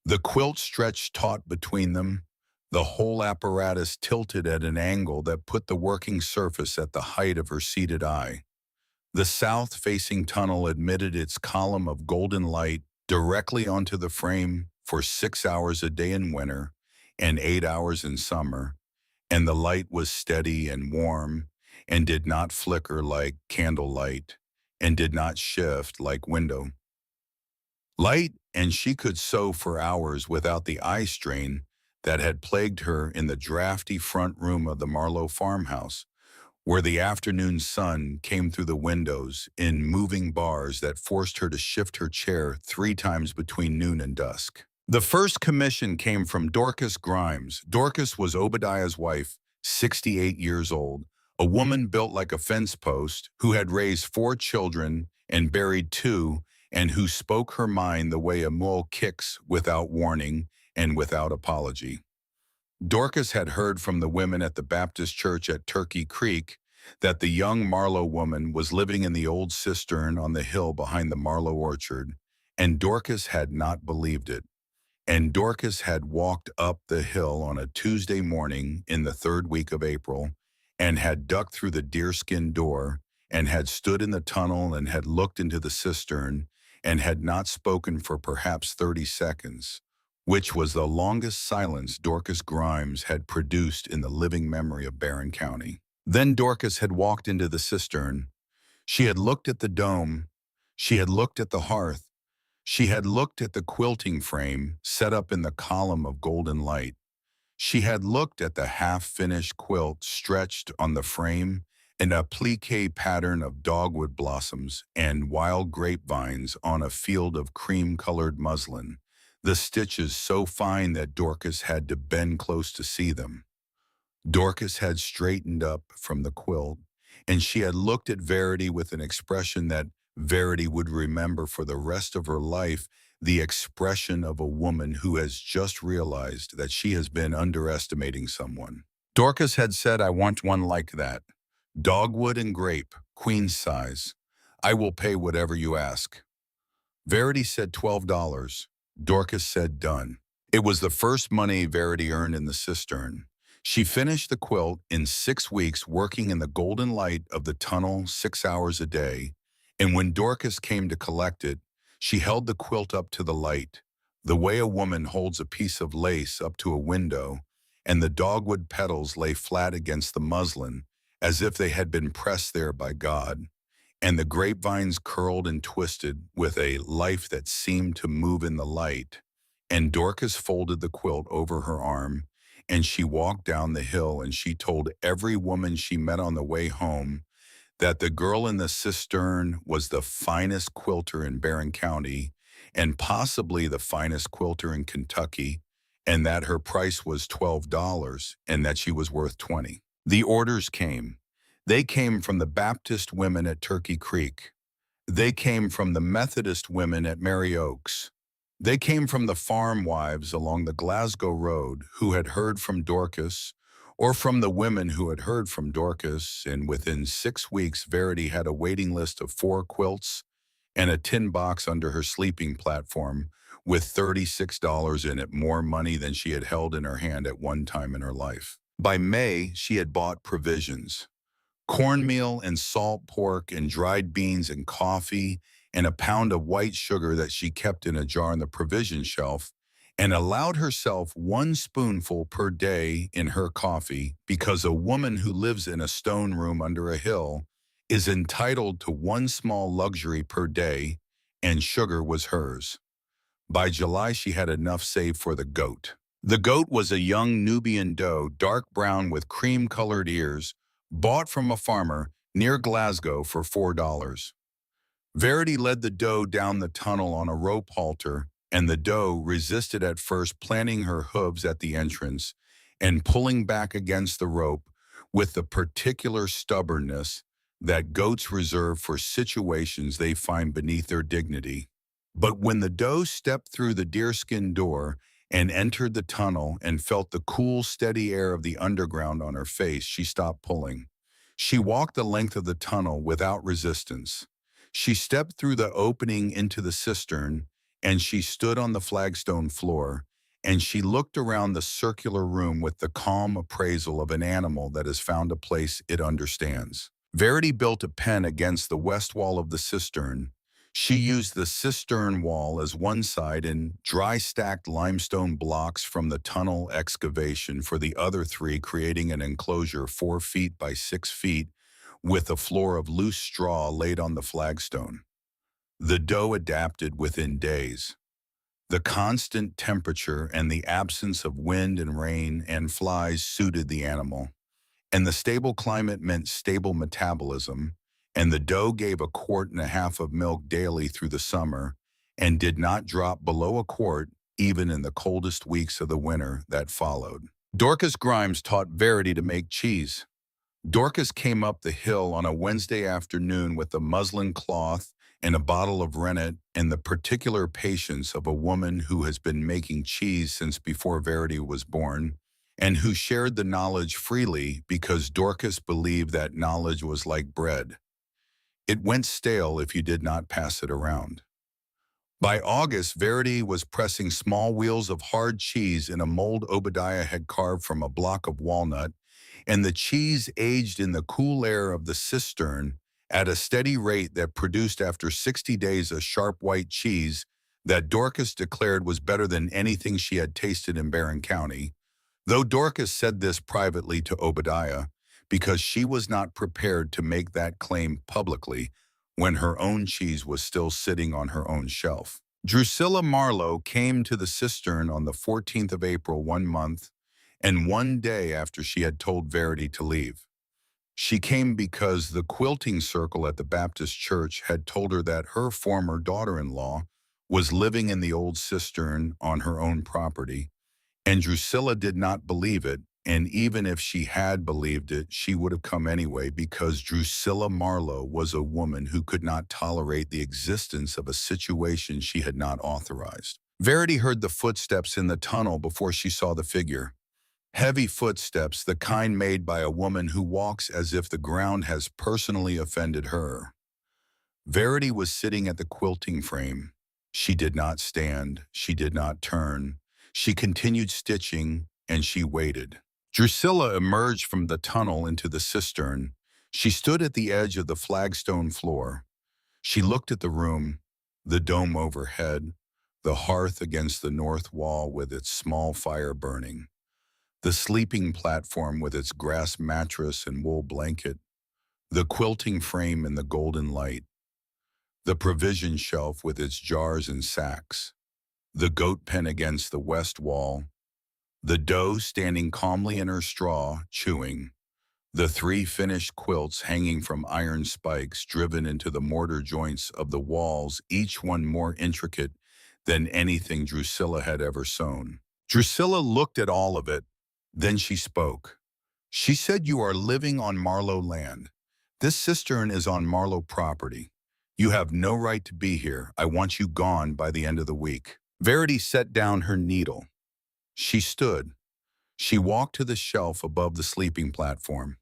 The quilt stretched taut between them, the whole apparatus tilted at an angle that put the working surface at the height of her seated eye. The south-facing tunnel admitted its column of golden light directly onto the frame for 6 hours a day in winter and 8 hours in summer, and the light was steady and warm and did not flicker like candlelight and did not shift like window light, and she could sew for hours without the eye strain that had plagued her in the drafty front room of the Marlowe farmhouse, where the afternoon sun came through the windows in moving bars that forced her to shift her chair 3 times between noon and dusk. The first commission came from Dorcas Grimes. Dorcas was Obadiah's wife, 68 years old, a woman built like a fence post who had raised 4 children and buried 2, and who spoke her mind the way a mule kicks without warning and without apology. Dorcas had heard from the women at the Baptist church at Turkey Creek that the young Marlowe woman was living in the old cistern on the hill behind the Marlowe orchard, and Dorcas had not believed it. And Dorcas had walked up the hill on a Tuesday morning in the 3rd week of April, and had ducked through the deerskin door, and had stood in the tunnel and had looked into the cistern, and had not spoken for perhaps 30 seconds, which was the longest silence Dorcas Grimes had produced in the living memory of Barron County. Then Dorcas had walked into the cistern. She had looked at the dome. She had looked at the hearth. She had looked at the quilting frame set up in the column of golden light. She had looked at the half-finished quilt stretched on the frame and a applique pattern of dogwood blossoms and wild grapevines on a field of cream-colored muslin, the stitches so fine that Dorcas had to bend close to see them. Dorcas had straightened up from the quilt, and she had looked at Verity with an expression that Verity would remember for the rest of her life, the expression of a woman who has just realized that she has been underestimating someone. Dorcas had said, "I want one like that. Dogwood and grape, queen size. I will pay whatever you ask." Verity said $12. Dorcas said, "Done." It was the first money Verity earned in the cistern. She finished the quilt in 6 weeks, working in the golden light of the tunnel 6 hours a day, and when Dorcas came to collect it, she held the quilt up to the light, the way a woman holds a piece of lace up to a window, and the dogwood petals lay flat against the muslin, as if they had been pressed there by God, and the grapevines curled and twisted with a life that seemed to move in the light. And Dorcas folded the quilt over her arm, and she walked down the hill, and she told every woman she met on the way home that the girl in the cistern was the finest quilter in Barron County, and possibly the finest quilter in Kentucky, and that her price was $12 and that she was worth 20. The orders came. They came from the Baptist women at Turkey Creek. They came from the Methodist women at Mary Oaks. They came from the farm wives along the Glasgow Road who had heard from Dorcas, or from the women who had heard from Dorcas, and within 6 weeks Verity had a waiting list of 4 quilts and a tin box under her sleeping platform with $36 in it, more money than she had held in her hand at one time in her life. By May, she had bought provisions: cornmeal and salt pork and dried beans and coffee and a pound of white sugar that she kept in a jar on the provision shelf, and allowed herself 1 spoonful per day in her coffee, because a woman who lives in a stone room under a hill is entitled to 1 small luxury per day, and sugar was hers. By July, she had enough saved for the goat. The goat was a young Nubian doe, dark brown with cream-colored ears, bought from a farmer near Glasgow for $4. Verity led the doe down the tunnel on a rope halter, and the doe resisted at first, planting her hooves at the entrance and pulling back against the rope with the particular stubbornness that goats reserve for situations they find beneath their dignity. But when the doe stepped through the deerskin door and entered the tunnel and felt the cool, steady air of the underground on her face, she stopped pulling. She walked the length of the tunnel without resistance. She stepped through the opening into the cistern, and she stood on the flagstone floor, and she looked around the circular room with the calm appraisal of an animal that has found a place it understands. Verity built a pen against the west wall of the cistern. She used the cistern wall as one side and dry stacked limestone blocks from the tunnel excavation for the other 3, creating an enclosure 4 feet by 6 feet with a floor of loose straw laid on the flagstone. The doe adapted within days. The constant temperature and the absence of wind and rain and flies suited the animal. And the stable climate meant stable metabolism, and the doe gave a quart and a half of milk daily through the summer and did not drop below a quart even in the coldest weeks of the winter that followed. Dorcas Grimes taught Verity to make cheese. Dorcas came up the hill on a Wednesday afternoon with a muslin cloth and a bottle of rennet and the particular patience of a woman who has been making cheese since before Verity was born, and who shared the knowledge freely because Dorcas believed that knowledge was like bread. It went stale if you did not pass it around. By August, Verity was pressing small wheels of hard cheese in a mold Obadiah had carved from a block of walnut, and the cheese aged in the cool air of the cistern at a steady rate that produced after 60 days a sharp white cheese that Dorcas declared was better than anything she had tasted in Barron County, though Dorcas said this privately to Obadiah because she was not prepared to make that claim publicly when her own cheese was still sitting on her own shelf. Drusilla Marlowe came to the cistern on the 14th of April 1 month and 1 day after she had told Verity to leave. She came because the quilting circle at the Baptist church had told her that her former daughter-in-law was living in the old cistern on her own property, and Drusilla did not believe it, and even if she had believed it, she would have come anyway because Drusilla Marlowe was a woman who could not tolerate the existence of a situation she had not authorized. Verity heard the footsteps in the tunnel before she saw the figure. Heavy footsteps, the kind made by a woman who walks as if the ground has personally offended her. Verity was sitting at the quilting frame. She did not stand. She did not turn. She continued stitching, and she waited. Drusilla emerged from the tunnel into the cistern. She stood at the edge of the flagstone floor. She looked at the room, the dome overhead, the hearth against the north wall with its small fire burning, the sleeping platform with its grass mattress and wool blanket, the quilting frame in the golden light, the provision shelf with its jars and sacks, the goat pen against the west wall, the doe standing calmly in her straw, chewing, the 3 finished quilts hanging from iron spikes driven into the mortar joints of the walls, each one more intricate than anything Drusilla had ever sewn. Drusilla looked at all of it, then she spoke. She said, "You are living on Marlowe land. This cistern is on Marlowe property. You have no right to be here. I want you gone by the end of the week." Verity set down her needle. She stood. She walked to the shelf above the sleeping platform.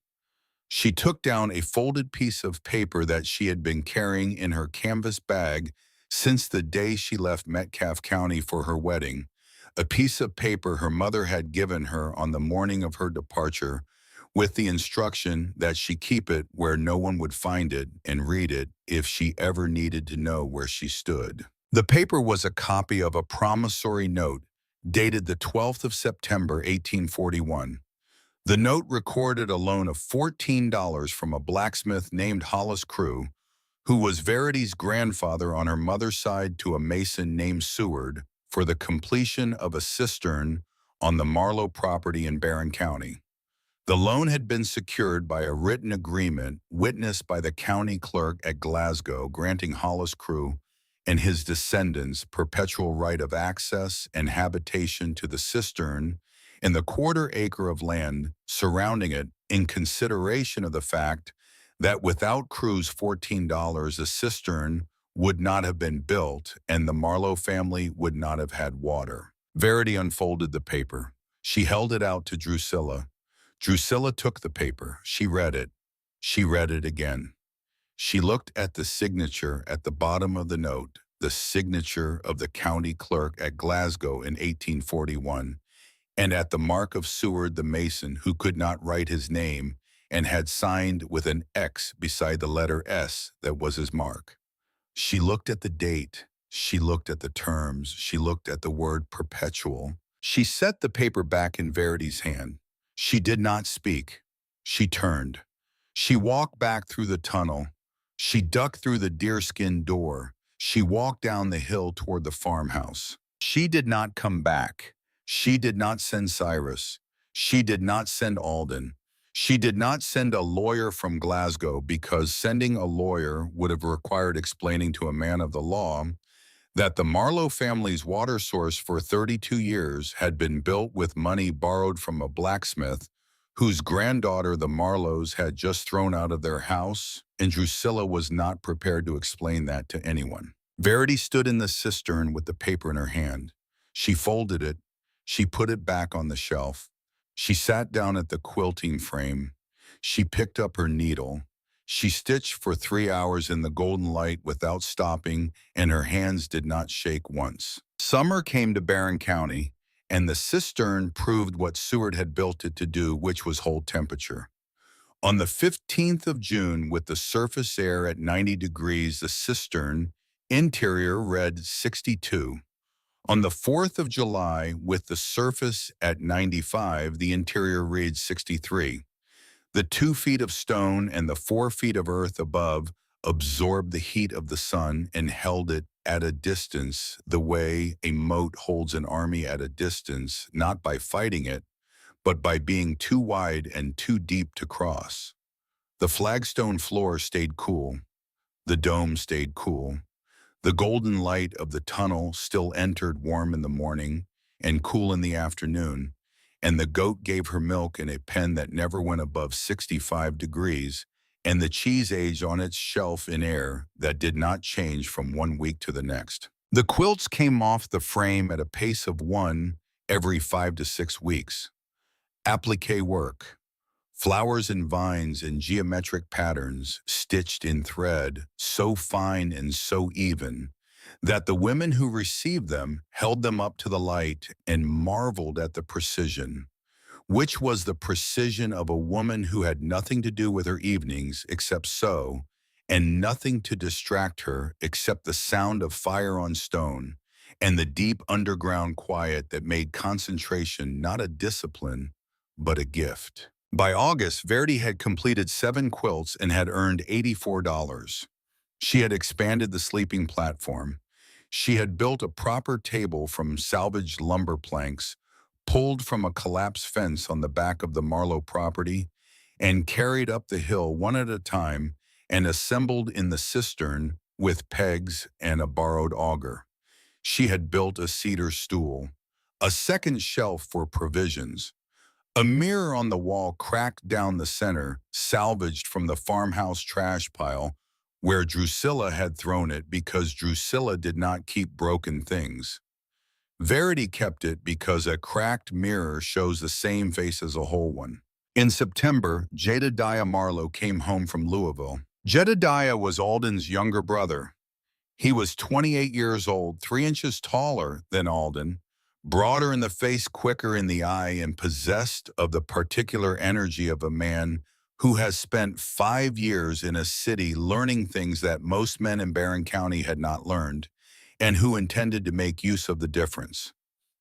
She took down a folded piece of paper that she had been carrying in her canvas bag since the day she left Metcalfe County for her wedding, a piece of paper her mother had given her on the morning of her departure, with the instruction that she keep it where no one would find it and read it if she ever needed to know where she stood. The paper was a copy of a promissory note dated the 12th of September, 1841. The note recorded a loan of $14 from a blacksmith named Hollis Crew, who was Verity's grandfather on her mother's side, to a mason named Seward for the completion of a cistern on the Marlowe property in Barron County. The loan had been secured by a written agreement witnessed by the county clerk at Glasgow, granting Hollis Crew and his descendants perpetual right of access and habitation to the cistern and the quarter-acre of land surrounding it, in consideration of the fact that without Crew's $14, the cistern would not have been built and the Marlowe family would not have had water. Verity unfolded the paper. She held it out to Drusilla. Drusilla took the paper. She read it. She read it again. She looked at the signature at the bottom of the note, the signature of the county clerk at Glasgow in 1841, and at the mark of Seward the mason, who could not write his name and had signed with an X beside the letter S that was his mark. She looked at the date. She looked at the terms. She looked at the word perpetual. She set the paper back in Verity's hand. She did not speak. She turned. She walked back through the tunnel. She ducked through the deerskin door. She walked down the hill toward the farmhouse. She did not come back. She did not send Cyrus. She did not send Alden. She did not send a lawyer from Glasgow because sending a lawyer would have required explaining to a man of the law that the Marlowe family's water source for 32 years had been built with money borrowed from a blacksmith whose granddaughter the Marlowes had just thrown out of their house, and Drusilla was not prepared to explain that to anyone. Verity stood in the cistern with the paper in her hand. She folded it. She put it back on the shelf. She sat down at the quilting frame. She picked up her needle. She stitched for 3 hours in the golden light without stopping, and her hands did not shake once. Summer came to Barron County, and the cistern proved what Seward had built it to do, which was hold temperature. On the 15th of June, with the surface air at 90 degrees, the cistern interior read 62. On the 4th of July, with the surface at 95, the interior reads 63. The 2 feet of stone and the 4 feet of earth above absorbed the heat of the sun and held it at a distance the way a moat holds an army at a distance, not by fighting it, but by being too wide and too deep to cross. The flagstone floor stayed cool. The dome stayed cool. The golden light of the tunnel still entered warm in the morning and cool in the afternoon, and the goat gave her milk in a pen that never went above 65 degrees, and the cheese aged on its shelf in air that did not change from 1 week to the next. The quilts came off the frame at a pace of one every 5 to 6 weeks. Applique work. Flowers and vines in geometric patterns, stitched in thread, so fine and so even, that the women who received them held them up to the light and marveled at the precision, which was the precision of a woman who had nothing to do with her evenings except sew, and nothing to distract her except the sound of fire on stone, and the deep underground quiet that made concentration not a discipline, but a gift. By August, Verity had completed 7 quilts and had earned $84. She had expanded the sleeping platform. She had built a proper table from salvaged lumber planks, pulled from a collapsed fence on the back of the Marlowe property, and carried up the hill one at a time and assembled in the cistern with pegs and a borrowed auger. She had built a cedar stool, a second shelf for provisions, a mirror on the wall cracked down the center, salvaged from the farmhouse trash pile where Drusilla had thrown it because Drusilla did not keep broken things. Verity kept it because a cracked mirror shows the same face as a whole one. In September, Jedediah Marlowe came home from Louisville. Jedediah was Alden's younger brother. He was 28 years old, 3 inches taller than Alden, broader in the face, quicker in the eye, and possessed of the particular energy of a man who has spent 5 years in a city learning things that most men in Barron County had not learned, and who intended to make use of the difference.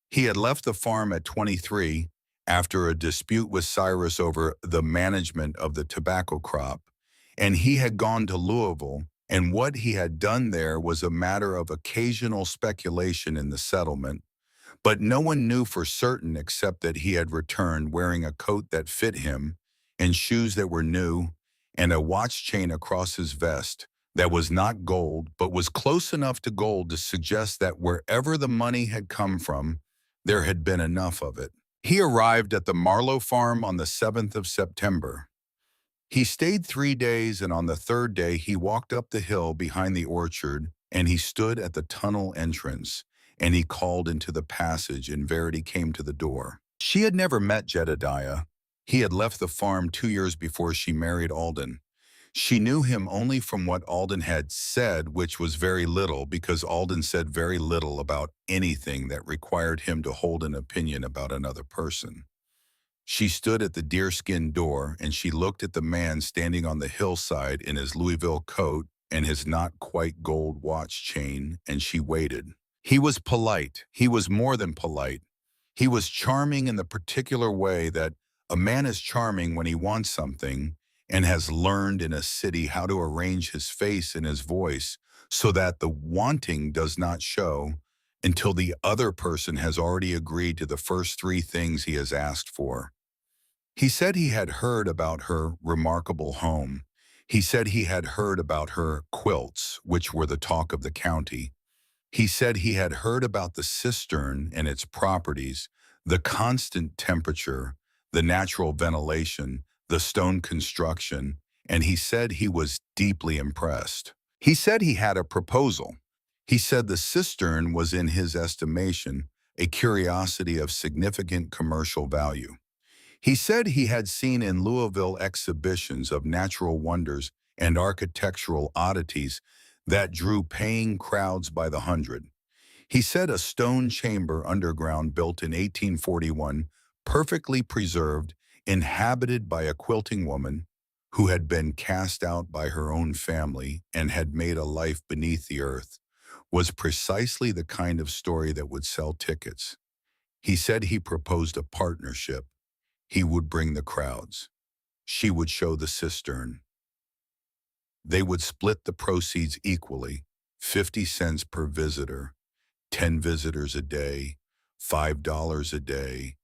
He had left the farm at 23 after a dispute with Cyrus over the management of the tobacco crop, and he had gone to Louisville, and what he had done there was a matter of occasional speculation in the settlement, but no one knew for certain except that he had returned wearing a coat that fit him and shoes that were new and a watch chain across his vest that was not gold but was close enough to gold to suggest that wherever the money had come from, there had been enough of it. He arrived at the Marlowe farm on the 7th of September. He stayed 3 days, and on the 3rd day he walked up the hill behind the orchard, and he stood at the tunnel entrance, and he called into the passage, and Verity came to the door. She had never met Jedediah. He had left the farm 2 years before she married Alden. She knew him only from what Alden had said, which was very little, because Alden said very little about anything that required him to hold an opinion about another person. She stood at the deerskin door, and she looked at the man standing on the hillside in his Louisville coat and his not quite gold watch chain, and she waited. He was polite. He was more than polite. He was charming in the particular way that a man is charming when he wants something and has learned in a city how to arrange his face and his voice so that the wanting does not show, until the other person has already agreed to the first three things he has asked for. He said he had heard about her remarkable home. He said he had heard about her quilts, which were the talk of the county. He said he had heard about the cistern and its properties, the constant temperature, the natural ventilation, the stone construction, and he said he was deeply impressed. He said he had a proposal. He said the cistern was, in his estimation, a curiosity of significant commercial value. He said he had seen in Louisville exhibitions of natural wonders and architectural oddities that drew paying crowds by the hundred. He said a stone chamber underground built in 1841, perfectly preserved, inhabited by a quilting woman who had been cast out by her own family and had made a life beneath the earth, was precisely the kind of story that would sell tickets. He said he proposed a partnership. He would bring the crowds. She would show the cistern. They would split the proceeds equally, 50 cents per visitor, 10 visitors a day, $5 a day,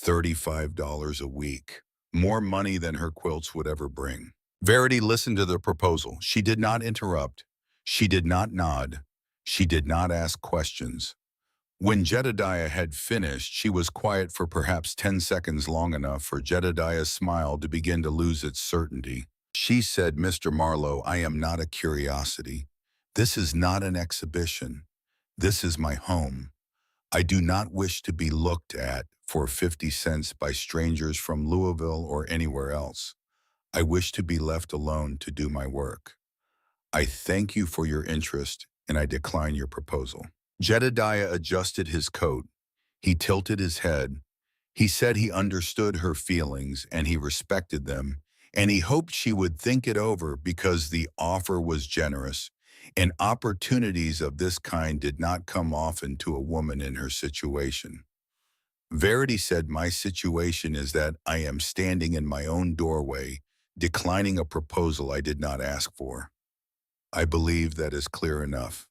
$35 a week. More money than her quilts would ever bring. Verity listened to the proposal. She did not interrupt. She did not nod. She did not ask questions. When Jedediah had finished, she was quiet for perhaps 10 seconds, long enough for Jedediah's smile to begin to lose its certainty. She said, "Mr. Marlowe, I am not a curiosity. This is not an exhibition. This is my home. I do not wish to be looked at for 50 cents by strangers from Louisville or anywhere else. I wish to be left alone to do my work. I thank you for your interest, and I decline your proposal." Jedediah adjusted his coat. He tilted his head. He said he understood her feelings and he respected them, and he hoped she would think it over because the offer was generous, and opportunities of this kind did not come often to a woman in her situation. Verity said, "My situation is that I am standing in my own doorway, declining a proposal I did not ask for. I believe that is clear enough.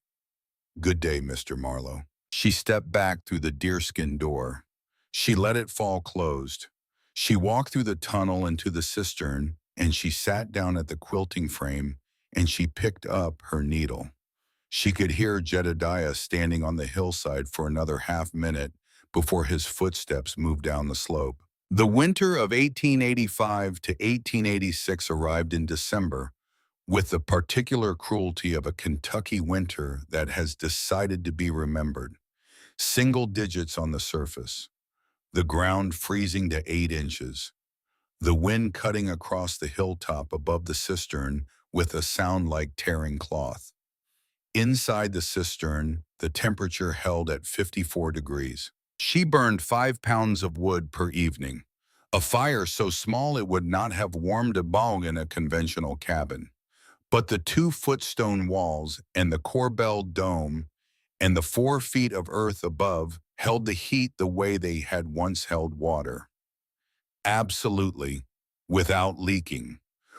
Good day, Mr. Marlowe." She stepped back through the deerskin door. She let it fall closed. She walked through the tunnel into the cistern, and she sat down at the quilting frame, and she picked up her needle. She could hear Jedediah standing on the hillside for another half-minute before his footsteps moved down the slope. The winter of 1885 to 1886 arrived in December, with the particular cruelty of a Kentucky winter that has decided to be remembered. Single digits on the surface, the ground freezing to 8 inches, the wind cutting across the hilltop above the cistern with a sound like tearing cloth. Inside the cistern, the temperature held at 54 degrees. She burned 5 pounds of wood per evening, a fire so small it would not have warmed a bog in a conventional cabin. But the 2-foot stone walls and the corbelled dome and the 4 feet of earth above held the heat the way they had once held water. Absolutely, without leaking,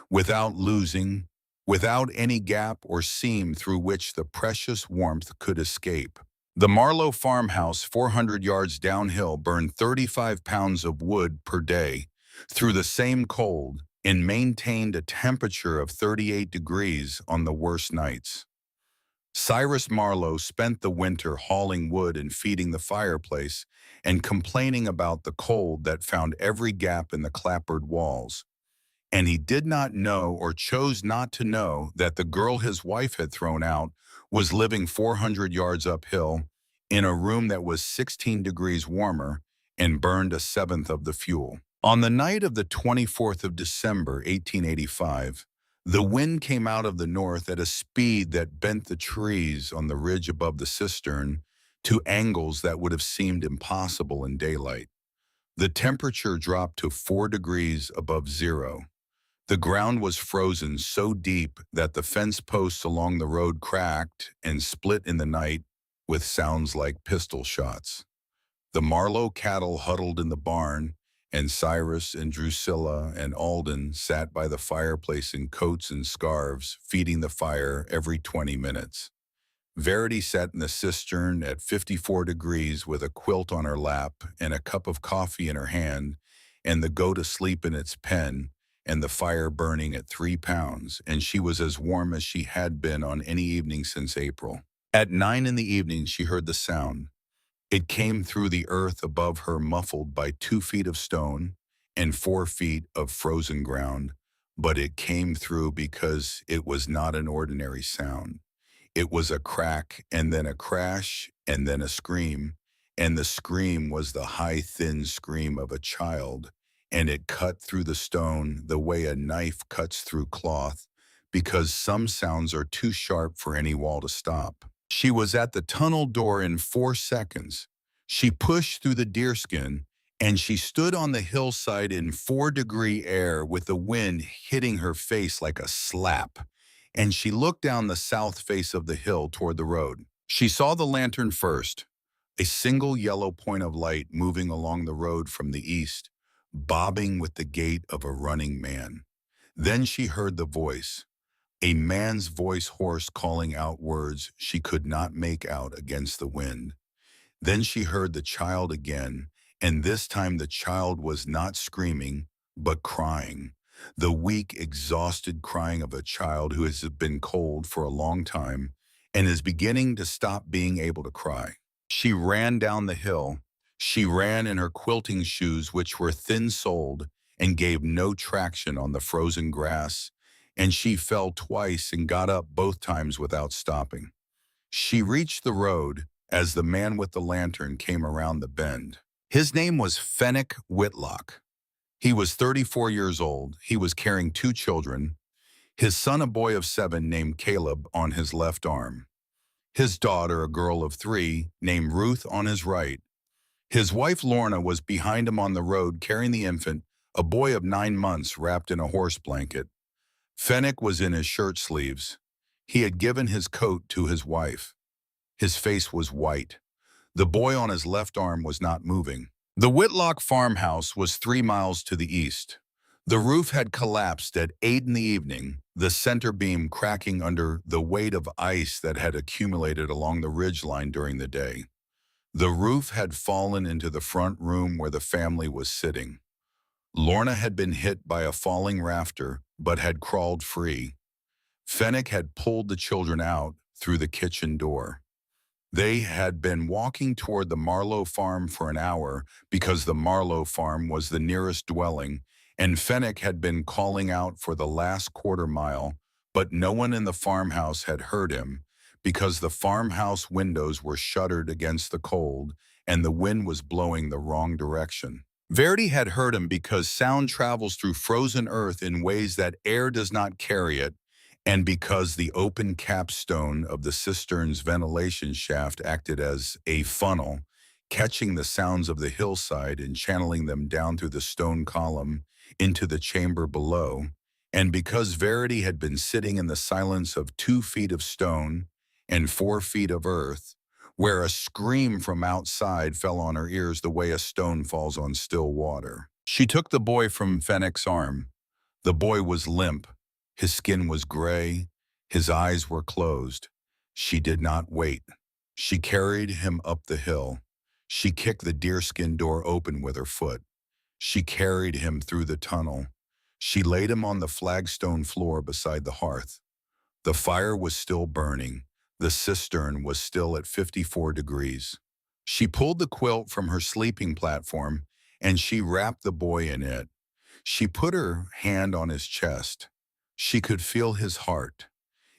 without losing, without any gap or seam through which the precious warmth could escape. The Marlowe farmhouse 400 yards downhill burned 35 pounds of wood per day through the same cold and maintained a temperature of 38 degrees on the worst nights. Cyrus Marlowe spent the winter hauling wood and feeding the fireplace and complaining about the cold that found every gap in the clapboard walls. And he did not know, or chose not to know, that the girl his wife had thrown out was living 400 yards uphill in a room that was 16 degrees warmer and burned a seventh of the fuel. On the night of the 24th of December, 1885, the wind came out of the north at a speed that bent the trees on the ridge above the cistern to angles that would have seemed impossible in daylight. The temperature dropped to 4 degrees above zero. The ground was frozen so deep that the fence posts along the road cracked and split in the night with sounds like pistol shots. The Marlowe cattle huddled in the barn, and Cyrus and Drusilla and Alden sat by the fireplace in coats and scarves, feeding the fire every 20 minutes. Verity sat in the cistern at 54 degrees with a quilt on her lap and a cup of coffee in her hand, and the goat asleep in its pen, and the fire burning at 3 pounds, and she was as warm as she had been on any evening since April. At 9 in the evening she heard the sound. It came through the earth above her, muffled by 2 feet of stone and 4 feet of frozen ground, but it came through because it was not an ordinary sound. It was a crack, and then a crash, and then a scream, and the scream was the high, thin scream of a child, and it cut through the stone the way a knife cuts through cloth, because some sounds are too sharp for any wall to stop. She was at the tunnel door in 4 seconds. She pushed through the deerskin, and she stood on the hillside in 4-degree air with the wind hitting her face like a slap, and she looked down the south face of the hill toward the road. She saw the lantern first, a single yellow point of light moving along the road from the east, bobbing with the gait of a running man. Then she heard the voice, a man's voice, hoarse, calling out words she could not make out against the wind. Then she heard the child again, and this time the child was not screaming, but crying. The weak, exhausted crying of a child who has been cold for a long time and is beginning to stop being able to cry. She ran down the hill. She ran in her quilting shoes, which were thin-soled and gave no traction on the frozen grass, and she fell twice and got up both times without stopping. She reached the road as the man with the lantern came around the bend. His name was Fenwick Whitlock. He was 34 years old. He was carrying 2 children, his son, a boy of 7 named Caleb, on his left arm, his daughter, a girl of 3 named Ruth, on his right. His wife Lorna was behind him on the road carrying the infant, a boy of 9 months wrapped in a horse blanket. Fenwick was in his shirt sleeves. He had given his coat to his wife. His face was white. The boy on his left arm was not moving. The Whitlock farmhouse was 3 miles to the east. The roof had collapsed at 8 in the evening, the center beam cracking under the weight of ice that had accumulated along the ridgeline during the day. The roof had fallen into the front room where the family was sitting. Lorna had been hit by a falling rafter, but had crawled free. Fenwick had pulled the children out through the kitchen door. They had been walking toward the Marlowe farm for an hour because the Marlowe farm was the nearest dwelling, and Fenwick had been calling out for the last quarter-mile, but no one in the farmhouse had heard him because the farmhouse windows were shuttered against the cold and the wind was blowing the wrong direction. Verity had heard him because sound travels through frozen earth in ways that air does not carry it, and because the open capstone of the cistern's ventilation shaft acted as a funnel, catching the sounds of the hillside and channeling them down through the stone column into the chamber below, and because Verity had been sitting in the silence of 2 feet of stone and 4 feet of earth, where a scream from outside fell on her ears the way a stone falls on still water. She took the boy from Fenwick's arm. The boy was limp. His skin was gray. His eyes were closed. She did not wait. She carried him up the hill. She kicked the deerskin door open with her foot. She carried him through the tunnel. She laid him on the flagstone floor beside the hearth. The fire was still burning. The cistern was still at 54 degrees. She pulled the quilt from her sleeping platform, and she wrapped the boy in it. She put her hand on his chest. She could feel his heart.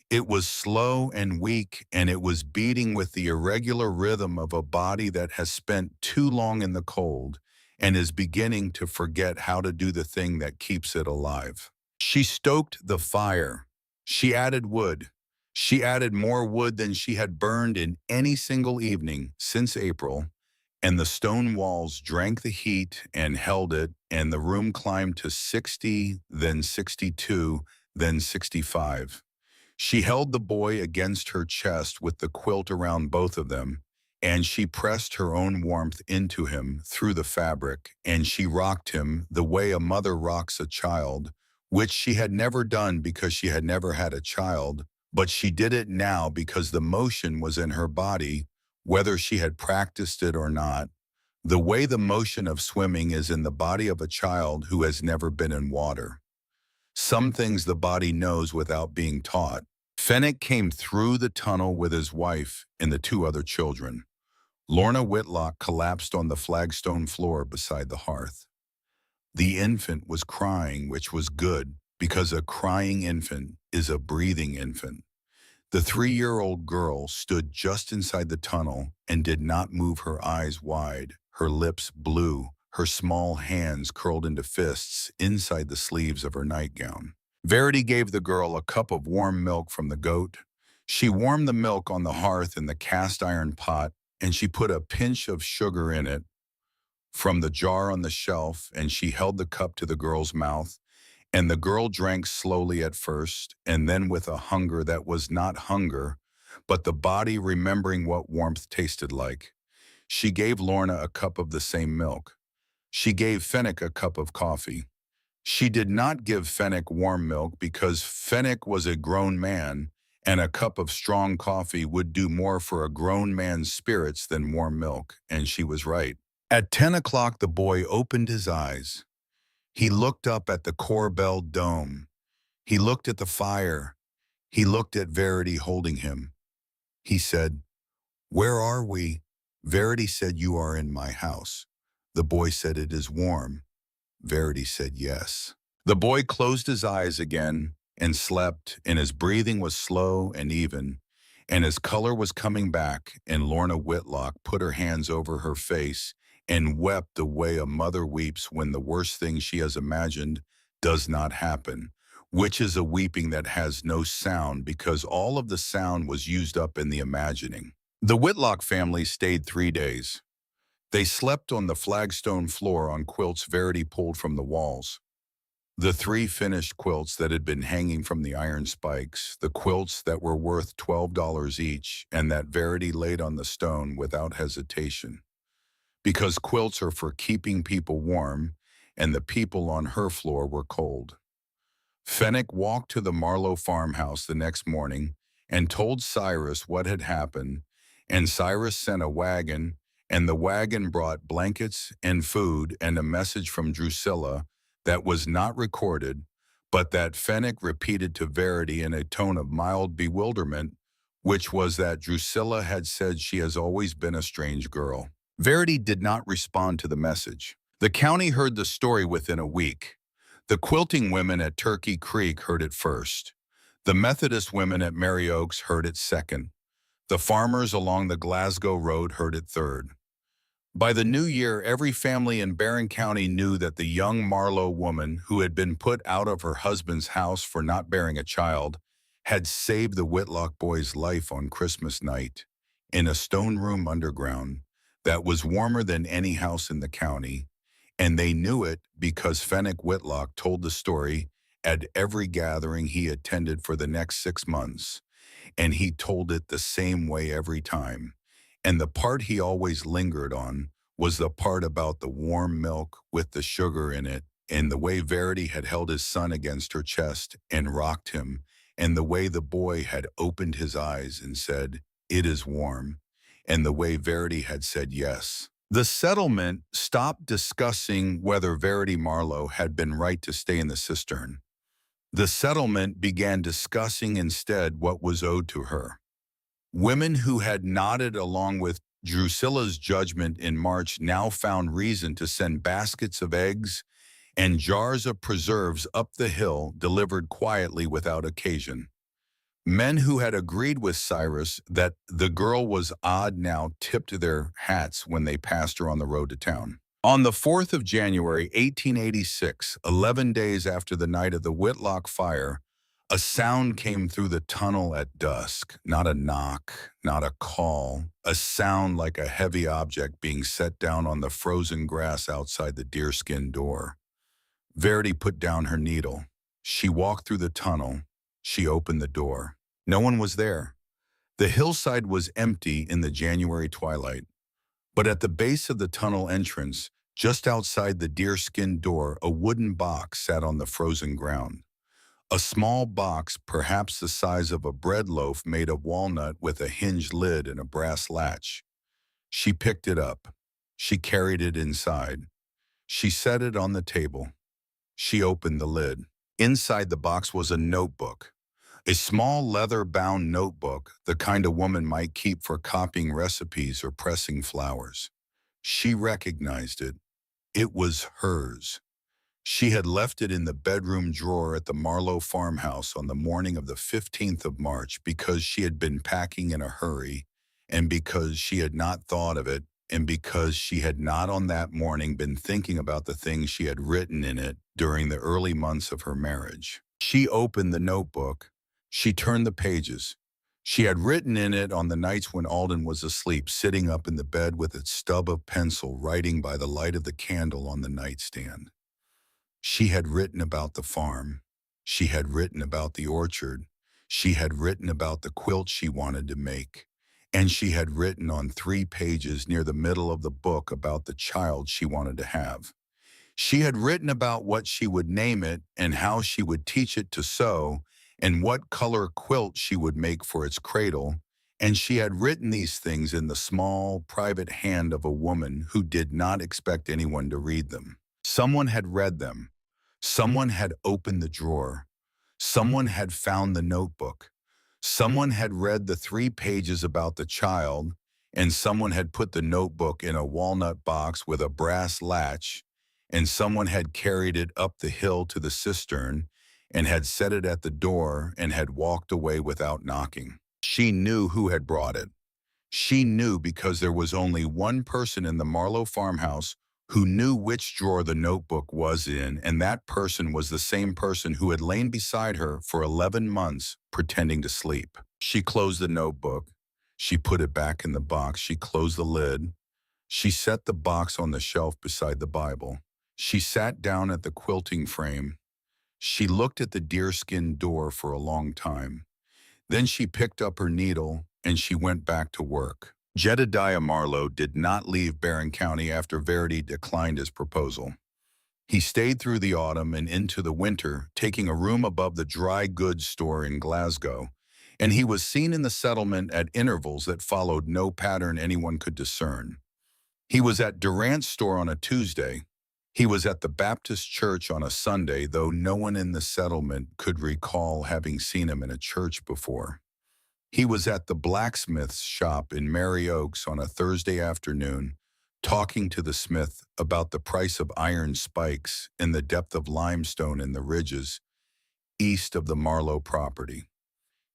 It was slow and weak, and it was beating with the irregular rhythm of a body that has spent too long in the cold and is beginning to forget how to do the thing that keeps it alive. She stoked the fire. She added wood. She added more wood than she had burned in any single evening since April, and the stone walls drank the heat and held it, and the room climbed to 60, then 62, then 65. She held the boy against her chest with the quilt around both of them, and she pressed her own warmth into him through the fabric, and she rocked him the way a mother rocks a child, which she had never done because she had never had a child, But she did it now because the motion was in her body, whether she had practiced it or not. The way the motion of swimming is in the body of a child who has never been in water. Some things the body knows without being taught. Fenwick came through the tunnel with his wife and the two other children. Lorna Whitlock collapsed on the flagstone floor beside the hearth. The infant was crying, which was good, because a crying infant is a breathing infant. The 3-year-old girl stood just inside the tunnel and did not move her eyes wide, her lips blue, her small hands curled into fists inside the sleeves of her nightgown. Verity gave the girl a cup of warm milk from the goat. She warmed the milk on the hearth in the cast iron pot, and she put a pinch of sugar in it from the jar on the shelf, and she held the cup to the girl's mouth. And the girl drank slowly at first, and then with a hunger that was not hunger, but the body remembering what warmth tasted like. She gave Lorna a cup of the same milk. She gave Fenwick a cup of coffee. She did not give Fenwick warm milk because Fenwick was a grown man, and a cup of strong coffee would do more for a grown man's spirits than warm milk, and she was right. At 10 o'clock, the boy opened his eyes. He looked up at the Corbel dome. He looked at the fire. He looked at Verity holding him. He said, "Where are we?" Verity said, "You are in my house." The boy said, "It is warm." Verity said, "Yes." The boy closed his eyes again and slept, and his breathing was slow and even, and his color was coming back, and Lorna Whitlock put her hands over her face and wept the way a mother weeps when the worst thing she has imagined does not happen, which is a weeping that has no sound because all of the sound was used up in the imagining. The Whitlock family stayed 3 days. They slept on the flagstone floor on quilts Verity pulled from the walls. The 3 finished quilts that had been hanging from the iron spikes, the quilts that were worth $12 each, and that Verity laid on the stone without hesitation. Because quilts are for keeping people warm, and the people on her floor were cold. Fenwick walked to the Marlowe farmhouse the next morning and told Cyrus what had happened, and Cyrus sent a wagon, and the wagon brought blankets and food and a message from Drusilla that was not recorded, but that Fenwick repeated to Verity in a tone of mild bewilderment, which was that Drusilla had said she has always been a strange girl. Verity did not respond to the message. The county heard the story within a week. The quilting women at Turkey Creek heard it first. The Methodist women at Mary Oaks heard it second. The farmers along the Glasgow Road heard it third. By the new year, every family in Barron County knew that the young Marlowe woman who had been put out of her husband's house for not bearing a child had saved the Whitlock boy's life on Christmas night in a stone room underground that was warmer than any house in the county, and they knew it because Fenwick Whitlock told the story at every gathering he attended for the next 6 months, and he told it the same way every time. And the part he always lingered on was the part about the warm milk with the sugar in it, and the way Verity had held his son against her chest and rocked him, and the way the boy had opened his eyes and said, "It is warm," and the way Verity had said yes. The settlement stopped discussing whether Verity Marlowe had been right to stay in the cistern. The settlement began discussing instead what was owed to her. Women who had nodded along with Drusilla's judgment in March now found reason to send baskets of eggs and jars of preserves up the hill delivered quietly without occasion. Men who had agreed with Cyrus that the girl was odd now tipped their hats when they passed her on the road to town. On the 4th of January, 1886, 11 days after the night of the Whitlock fire, a sound came through the tunnel at dusk. Not a knock, not a call, a sound like a heavy object being set down on the frozen grass outside the deerskin door. Verity put down her needle. She walked through the tunnel. She opened the door. No one was there. The hillside was empty in the January twilight. But at the base of the tunnel entrance, just outside the deerskin door, a wooden box sat on the frozen ground. A small box, perhaps the size of a bread loaf made of walnut with a hinged lid and a brass latch. She picked it up. She carried it inside. She set it on the table. She opened the lid. Inside the box was a notebook. A small leather-bound notebook, the kind a woman might keep for copying recipes or pressing flowers. She recognized it. It was hers. She had left it in the bedroom drawer at the Marlowe farmhouse on the morning of the 15th of March because she had been packing in a hurry, and because she had not thought of it, and because she had not on that morning been thinking about the things she had written in it during the early months of her marriage. She opened the notebook. She turned the pages. She had written in it on the nights when Alden was asleep, sitting up in the bed with its stub of pencil, writing by the light of the candle on the nightstand. She had written about the farm. She had written about the orchard. She had written about the quilt she wanted to make. And she had written on 3 pages near the middle of the book about the child she wanted to have. She had written about what she would name it and how she would teach it to sew and what color quilt she would make for its cradle. And she had written these things in the small, private hand of a woman who did not expect anyone to read them. Someone had read them. Someone had opened the drawer. Someone had found the notebook. Someone had read the 3 pages about the child, and someone had put the notebook in a walnut box with a brass latch, and someone had carried it up the hill to the cistern and had set it at the door and had walked away without knocking. She knew who had brought it. She knew because there was only one person in the Marlowe farmhouse who knew which drawer the notebook was in, and that person was the same person who had lain beside her for 11 months pretending to sleep. She closed the notebook. She put it back in the box. She closed the lid. She set the box on the shelf beside the Bible. She sat down at the quilting frame. She looked at the deerskin door for a long time. Then she picked up her needle and she went back to work. Jedediah Marlowe did not leave Barron County after Verity declined his proposal. He stayed through the autumn and into the winter, taking a room above the dry goods store in Glasgow, and he was seen in the settlement at intervals that followed no pattern anyone could discern. He was at Durant's store on a Tuesday. He was at the Baptist church on a Sunday, though no one in the settlement could recall having seen him in a church before. He was at the blacksmith's shop in Mary Oaks on a Thursday afternoon, talking to the smith about the price of iron spikes and the depth of limestone in the ridges east of the Marlowe property.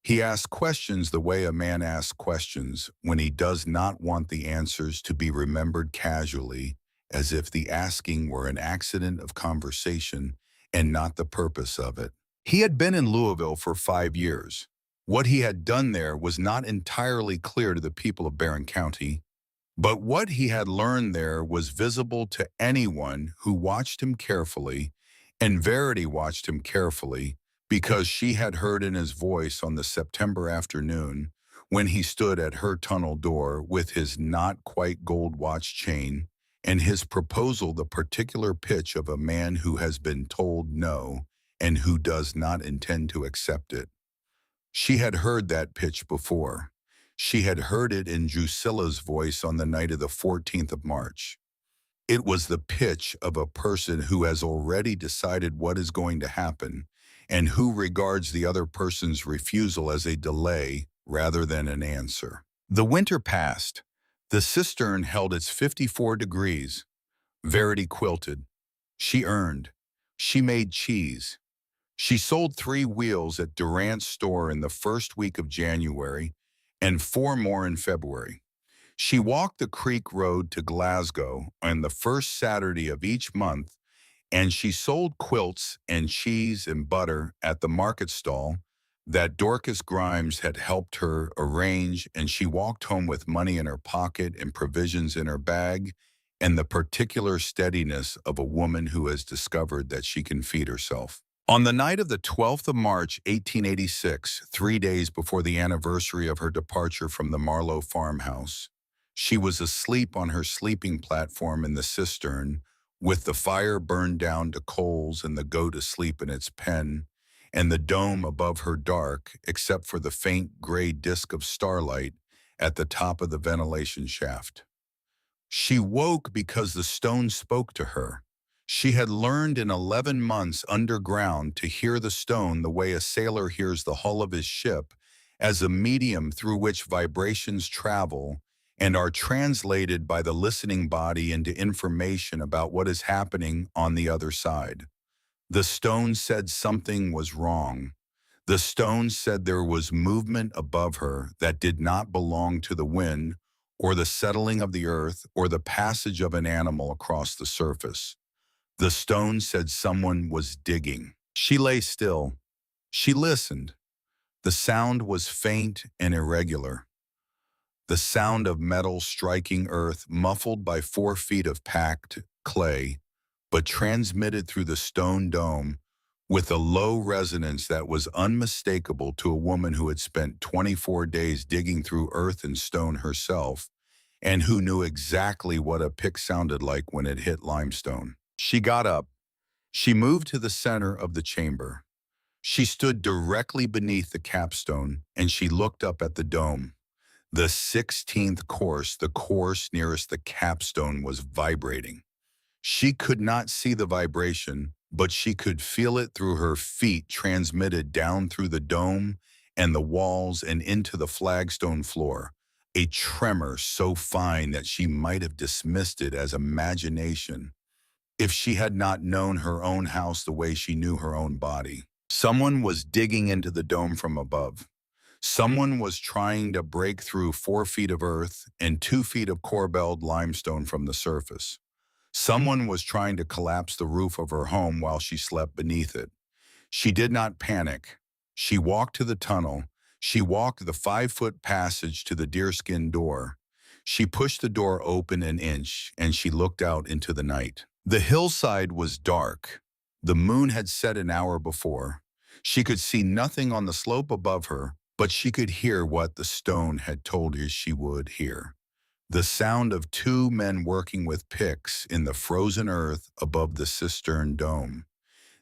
He asked questions the way a man asks questions when he does not want the answers to be remembered casually, as if the asking were an accident of conversation and not the purpose of it. He had been in Louisville for 5 years. What he had done there was not entirely clear to the people of Barron County, but what he had learned there was visible to anyone who watched him carefully, and Verity watched him carefully because she had heard in his voice on the September afternoon when he stood at her tunnel door with his not quite gold watch chain and his proposal the particular pitch of a man who has been told no and who does not intend to accept it. She had heard that pitch before. She had heard it in Drusilla's voice on the night of the 14th of March. It was the pitch of a person who has already decided what is going to happen and who regards the other person's refusal as a delay rather than an answer. The winter passed. The cistern held its 54 degrees. Verity quilted. She earned. She made cheese. She sold 3 wheels at Durant's store in the first week of January and 4 more in February. She walked the creek road to Glasgow on the first Saturday of each month, and she sold quilts and cheese and butter at the market stall that Dorcas Grimes had helped her arrange, and she walked home with money in her pocket and provisions in her bag and the particular steadiness of a woman who has discovered that she can feed herself. On the night of the 12th of March, 1886, 3 days before the anniversary of her departure from the Marlowe farmhouse, she was asleep on her sleeping platform in the cistern, with the fire burned down to coals and the goat asleep in its pen, and the dome above her dark, except for the faint gray disk of starlight at the top of the ventilation shaft. She woke because the stone spoke to her. She had learned in 11 months underground to hear the stone the way a sailor hears the hull of his ship, as a medium through which vibrations travel and are translated by the listening body into information about what is happening on the other side. The stone said something was wrong. The stone said there was movement above her that did not belong to the wind or the settling of the earth or the passage of an animal across the surface. The stone said someone was digging. She lay still. She listened. The sound was faint and irregular. The sound of metal striking earth, muffled by 4 feet of packed clay, but transmitted through the stone dome with a low resonance that was unmistakable to a woman who had spent 24 days digging through earth and stone herself, and who knew exactly what a pick sounded like when it hit limestone. She got up. She moved to the center of the chamber. She stood directly beneath the capstone, and she looked up at the dome. The 16th course, the course nearest the capstone, was vibrating. She could not see the vibration, but she could feel it through her feet, transmitted down through the dome and the walls and into the flagstone floor, a tremor so fine that she might have dismissed it as imagination if she had not known her own house the way she knew her own body. Someone was digging into the dome from above. Someone was trying to break through 4 feet of earth and 2 feet of corbelled limestone from the surface. Someone was trying to collapse the roof of her home while she slept beneath it. She did not panic. She walked to the tunnel. She walked the 5-foot passage to the deerskin door. She pushed the door open an inch, and she looked out into the night. The hillside was dark. The moon had set an hour before. She could see nothing on the slope above her, but she could hear what the stone had told her she would hear. The sound of 2 men working with picks in the frozen earth above the Cistern dome.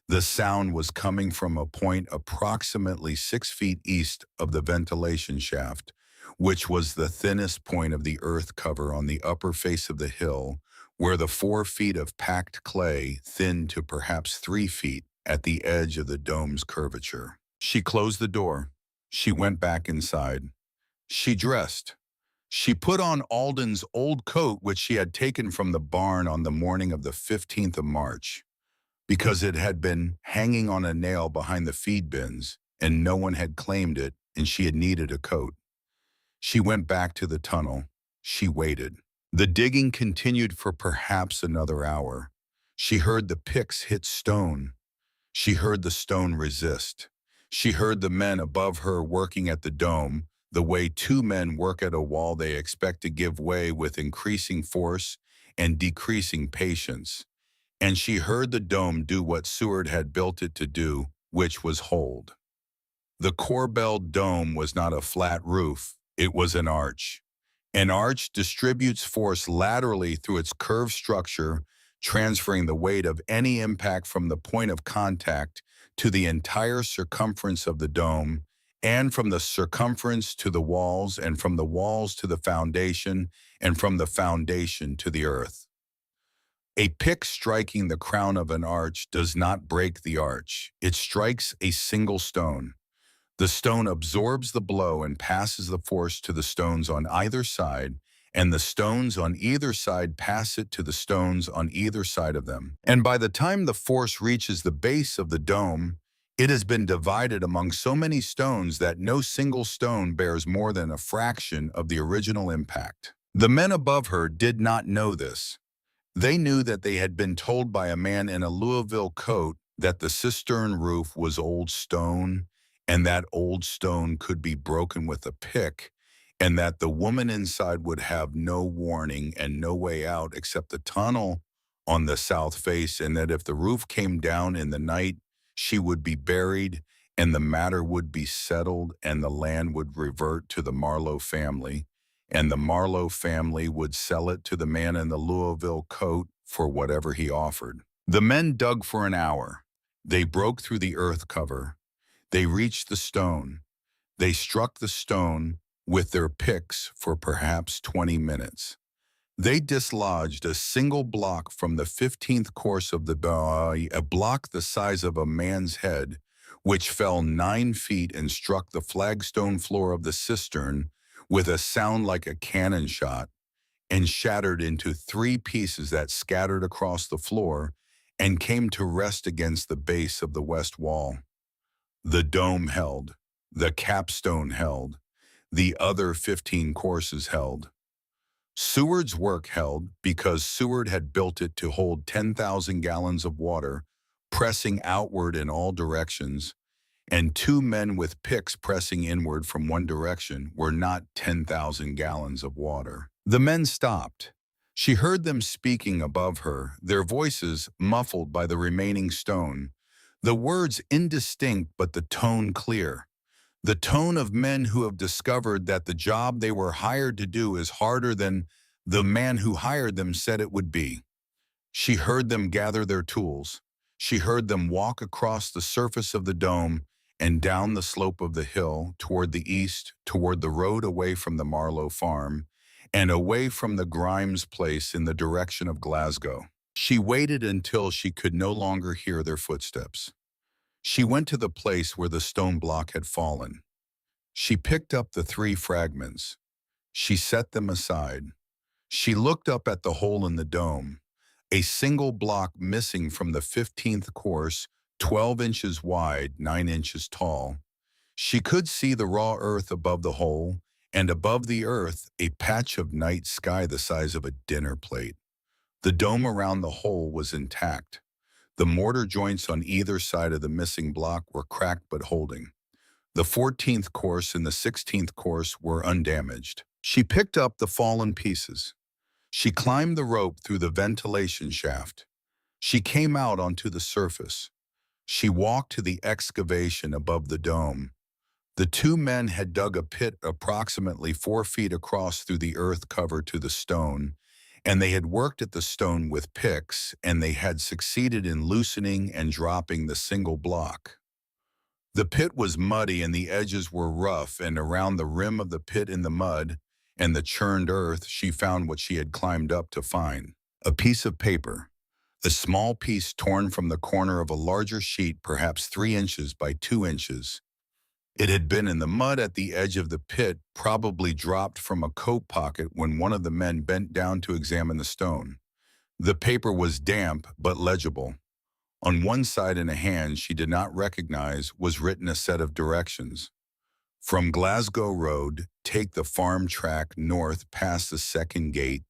The sound was coming from a point approximately 6 feet east of the ventilation shaft, which was the thinnest point of the earth cover on the upper face of the hill, where the 4 feet of packed clay thinned to perhaps 3 feet at the edge of the dome's curvature. She closed the door. She went back inside. She dressed. She put on Alden's old coat, which she had taken from the barn on the morning of the 15th of March, because it had been hanging on a nail behind the feed bins, and no one had claimed it, and she had needed a coat. She went back to the tunnel. She waited. The digging continued for perhaps another hour. She heard the picks hit stone. She heard the stone resist. She heard the men above her working at the dome, the way 2 men work at a wall they expect to give way with increasing force and decreasing patience. And she heard the dome do what Seward had built it to do, which was hold. The corbelled dome was not a flat roof, it was an arch. An arch distributes force laterally through its curved structure, transferring the weight of any impact from the point of contact to the entire circumference of the dome, and from the circumference to the walls, and from the walls to the foundation, and from the foundation to the earth. A pick striking the crown of an arch does not break the arch. It strikes a single stone. The stone absorbs the blow and passes the force to the stones on either side, and the stones on either side pass it to the stones on either side of them. And by the time the force reaches the base of the dome, it has been divided among so many stones that no single stone bears more than a fraction of the original impact. The men above her did not know this. They knew that they had been told by a man in a Louisville coat that the cistern roof was old stone, and that old stone could be broken with a pick, and that the woman inside would have no warning and no way out except the tunnel on the south face, and that if the roof came down in the night, she would be buried, and the matter would be settled, and the land would revert to the Marlowe family, and the Marlowe family would sell it to the man in the Louisville coat for whatever he offered. The men dug for an hour. They broke through the earth cover. They reached the stone. They struck the stone with their picks for perhaps 20 minutes. They dislodged a single block from the 15th course of the bay, a block the size of a man's head, which fell 9 feet and struck the flagstone floor of the cistern with a sound like a cannon shot, and shattered into 3 pieces that scattered across the floor and came to rest against the base of the west wall. The dome held. The capstone held. The other 15 courses held. Seward's work held because Seward had built it to hold 10,000 gallons of water, pressing outward in all directions, and 2 men with picks pressing inward from one direction were not 10,000 gallons of water. The men stopped. She heard them speaking above her, their voices muffled by the remaining stone, the words indistinct but the tone clear. The tone of men who have discovered that the job they were hired to do is harder than the man who hired them said it would be. She heard them gather their tools. She heard them walk across the surface of the dome and down the slope of the hill toward the east, toward the road away from the Marlowe farm, and away from the Grimes place in the direction of Glasgow. She waited until she could no longer hear their footsteps. She went to the place where the stone block had fallen. She picked up the 3 fragments. She set them aside. She looked up at the hole in the dome, a single block missing from the 15th course, 12 inches wide, 9 inches tall. She could see the raw earth above the hole, and above the earth, a patch of night sky the size of a dinner plate. The dome around the hole was intact. The mortar joints on either side of the missing block were cracked but holding. The 14th course and the 16th course were undamaged. She picked up the fallen pieces. She climbed the rope through the ventilation shaft. She came out onto the surface. She walked to the excavation above the dome. The 2 men had dug a pit approximately 4 feet across through the earth cover to the stone, and they had worked at the stone with picks, and they had succeeded in loosening and dropping the single block. The pit was muddy and the edges were rough, and around the rim of the pit in the mud and the churned earth she found what she had climbed up to find: a piece of paper, a small piece torn from the corner of a larger sheet perhaps 3 inches by 2 inches. It had been in the mud at the edge of the pit, probably dropped from a coat pocket when one of the men bent down to examine the stone. The paper was damp but legible. On one side, in a hand she did not recognize, was written a set of directions. From Glasgow Road, take the farm track north past the second gate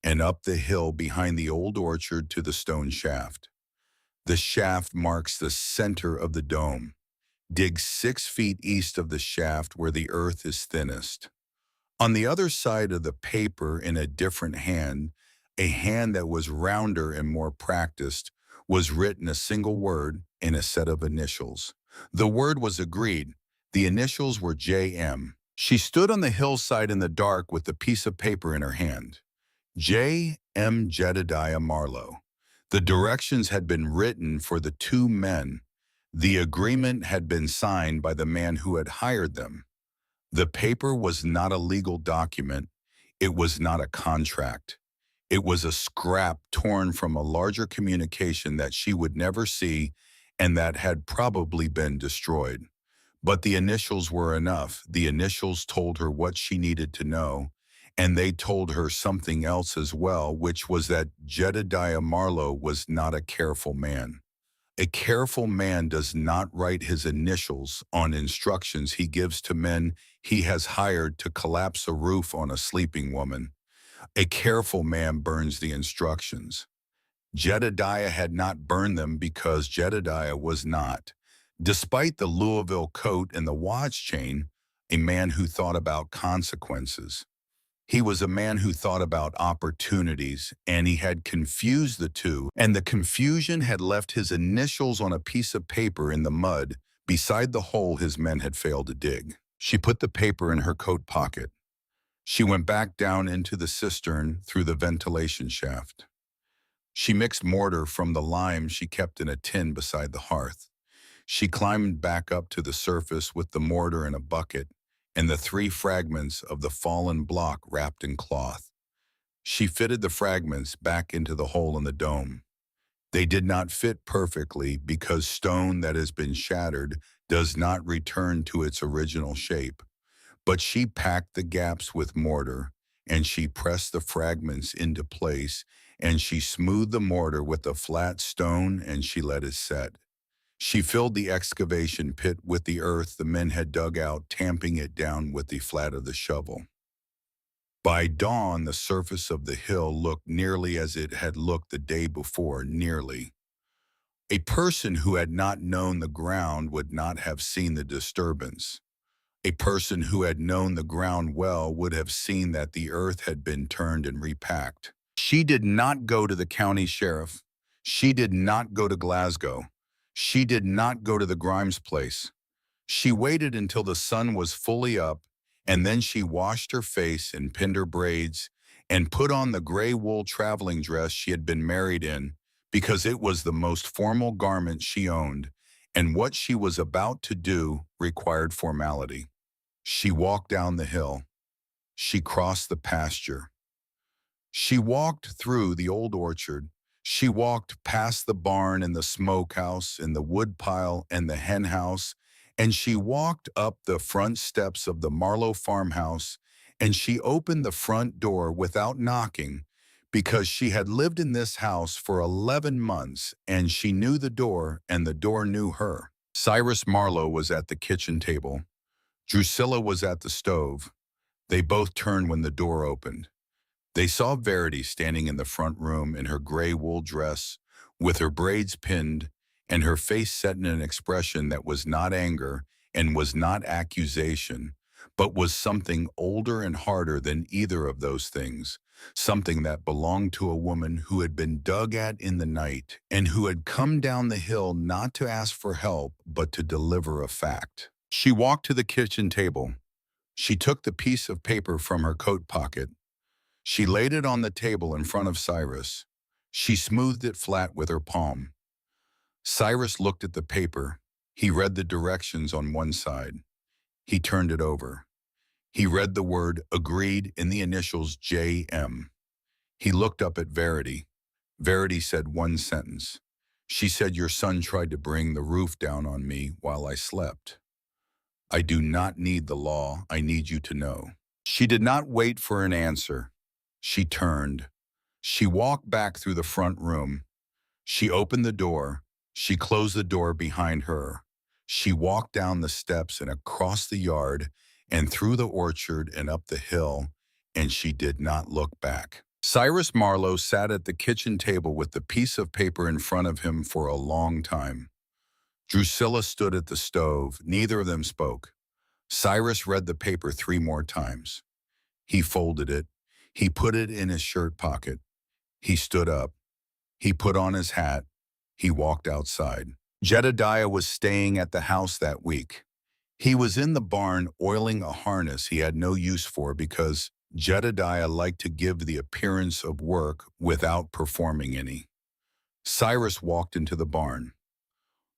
and up the hill behind the old orchard to the stone shaft. The shaft marks the center of the dome. Dig 6 feet east of the shaft where the earth is thinnest. On the other side of the paper, in a different hand, a hand that was rounder and more practiced, was written a single word in a set of initials. The word was agreed. The initials were J.M. She stood on the hillside in the dark with the piece of paper in her hand. J.M. Jedediah Marlowe. The directions had been written for the 2 men. The agreement had been signed by the man who had hired them. The paper was not a legal document. It was not a contract. It was a scrap torn from a larger communication that she would never see and that had probably been destroyed. But the initials were enough. The initials told her what she needed to know, and they told her something else as well, which was that Jedediah Marlowe was not a careful man. A careful man does not write his initials on instructions he gives to men he has hired to collapse a roof on a sleeping woman. A careful man burns the instructions. Jedediah had not burned them because Jedediah was not, despite the Louisville coat and the watch chain, a man who thought about consequences. He was a man who thought about opportunities, and he had confused the two, and the confusion had left his initials on a piece of paper in the mud beside the hole his men had failed to dig. She put the paper in her coat pocket. She went back down into the cistern through the ventilation shaft. She mixed mortar from the lime she kept in a tin beside the hearth. She climbed back up to the surface with the mortar in a bucket and the 3 fragments of the fallen block wrapped in cloth. She fitted the fragments back into the hole in the dome. They did not fit perfectly because stone that has been shattered does not return to its original shape. But she packed the gaps with mortar, and she pressed the fragments into place, and she smoothed the mortar with a flat stone, and she let it set. She filled the excavation pit with the earth the men had dug out, tamping it down with the flat of the shovel. By dawn, the surface of the hill looked nearly as it had looked the day before, nearly. A person who had not known the ground would not have seen the disturbance. A person who had known the ground well would have seen that the earth had been turned and repacked. She did not go to the county sheriff. She did not go to Glasgow. She did not go to the Grimes place. She waited until the sun was fully up, and then she washed her face and pinned her braids and put on the gray wool traveling dress she had been married in, because it was the most formal garment she owned, and what she was about to do required formality. She walked down the hill. She crossed the pasture. She walked through the old orchard. She walked past the barn and the smokehouse and the woodpile and the hen house, and she walked up the front steps of the Marlowe farmhouse, and she opened the front door without knocking because she had lived in this house for 11 months, and she knew the door, and the door knew her. Cyrus Marlowe was at the kitchen table. Drusilla was at the stove. They both turned when the door opened. They saw Verity standing in the front room in her gray wool dress, with her braids pinned, and her face set in an expression that was not anger and was not accusation, but was something older and harder than either of those things, something that belonged to a woman who had been dug at in the night and who had come down the hill not to ask for help, but to deliver a fact. She walked to the kitchen table. She took the piece of paper from her coat pocket. She laid it on the table in front of Cyrus. She smoothed it flat with her palm. Cyrus looked at the paper. He read the directions on one side. He turned it over. He read the word agreed in the initials J.M. He looked up at Verity. Verity said one sentence. She said, "Your son tried to bring the roof down on me while I slept. I do not need the law. I need you to know." She did not wait for an answer. She turned. She walked back through the front room. She opened the door. She closed the door behind her. She walked down the steps and across the yard and through the orchard and up the hill, and she did not look back. Cyrus Marlowe sat at the kitchen table with the piece of paper in front of him for a long time. Drusilla stood at the stove. Neither of them spoke. Cyrus read the paper 3 more times. He folded it. He put it in his shirt pocket. He stood up. He put on his hat. He walked outside. Jedediah was staying at the house that week. He was in the barn oiling a harness he had no use for because Jedediah liked to give the appearance of work without performing any. Cyrus walked into the barn.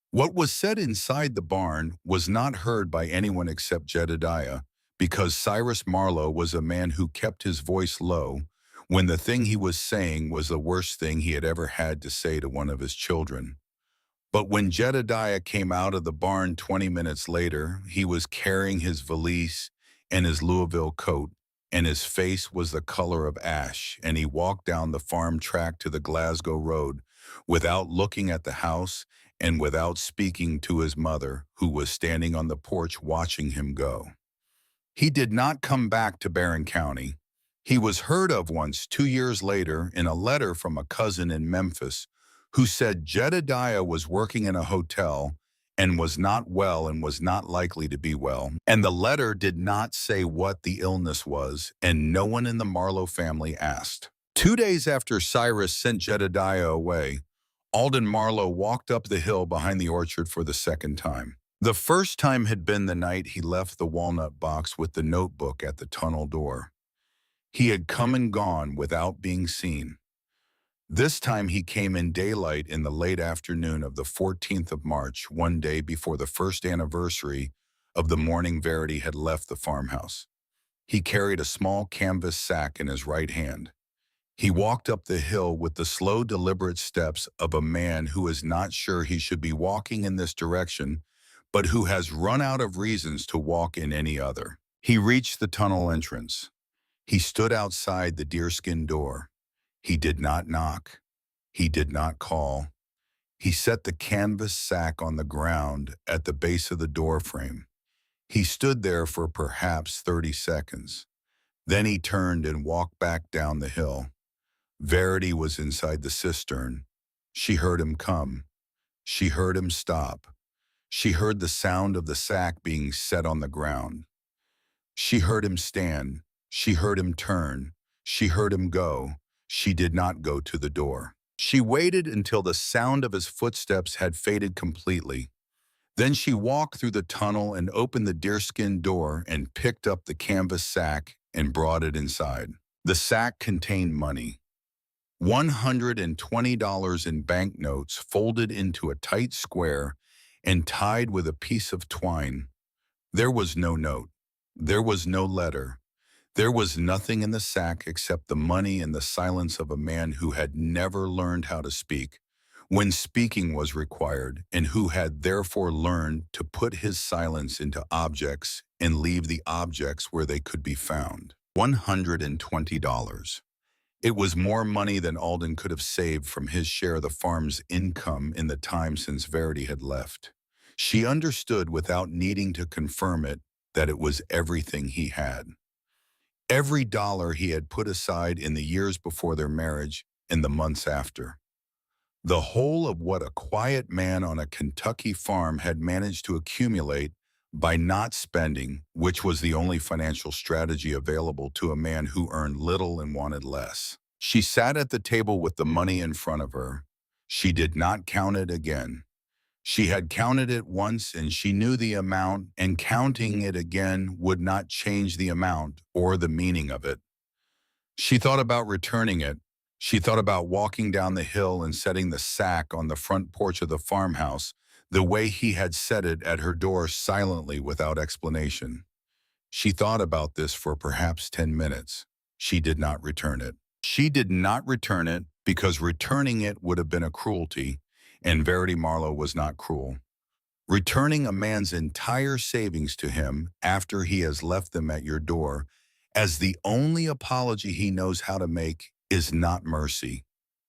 What was said inside the barn was not heard by anyone except Jedediah, because Cyrus Marlowe was a man who kept his voice low when the thing he was saying was the worst thing he had ever had to say to one of his children. But when Jedediah came out of the barn 20 minutes later, he was carrying his valise and his Louisville coat, and his face was the color of ash, and he walked down the farm track to the Glasgow road without looking at the house and without speaking to his mother, who was standing on the porch watching him go. He did not come back to Barron County. He was heard of once 2 years later in a letter from a cousin in Memphis who said Jedediah was working in a hotel and was not well and was not likely to be well. And the letter did not say what the illness was, and no one in the Marlowe family asked. 2 days after Cyrus sent Jedediah away, Alden Marlowe walked up the hill behind the orchard for the second time. The first time had been the night he left the walnut box with the notebook at the tunnel door. He had come and gone without being seen. This time he came in daylight in the late afternoon of the 14th of March, one day before the first anniversary of the morning Verity had left the farmhouse. He carried a small canvas sack in his right hand. He walked up the hill with the slow, deliberate steps of a man who is not sure he should be walking in this direction, but who has run out of reasons to walk in any other. He reached the tunnel entrance. He stood outside the deerskin door. He did not knock. He did not call. He set the canvas sack on the ground at the base of the door frame. He stood there for perhaps 30 seconds. Then he turned and walked back down the hill. Verity was inside the cistern. She heard him come. She heard him stop. She heard the sound of the sack being set on the ground. She heard him stand. She heard him turn. She heard him go. She did not go to the door. She waited until the sound of his footsteps had faded completely. Then she walked through the tunnel and opened the deerskin door and picked up the canvas sack and brought it inside. The sack contained money. $120 in banknotes folded into a tight square and tied with a piece of twine. There was no note. There was no letter. There was nothing in the sack except the money and the silence of a man who had never learned how to speak when speaking was required, and who had therefore learned to put his silence into objects and leave the objects where they could be found. $120. It was more money than Alden could have saved from his share of the farm's income in the time since Verity had left. She understood without needing to confirm it that it was everything he had. Every dollar he had put aside in the years before their marriage and the months after. The whole of what a quiet man on a Kentucky farm had managed to accumulate by not spending, which was the only financial strategy available to a man who earned little and wanted less. She sat at the table with the money in front of her. She did not count it again. She had counted it once and she knew the amount, and counting it again would not change the amount or the meaning of it. She thought about returning it. She thought about walking down the hill and setting the sack on the front porch of the farmhouse, the way he had set it at her door silently without explanation. She thought about this for perhaps 10 minutes. She did not return it. She did not return it because returning it would have been a cruelty, and Verity Marlowe was not cruel. Returning a man's entire savings to him after he has left them at your door as the only apology he knows how to make is not mercy.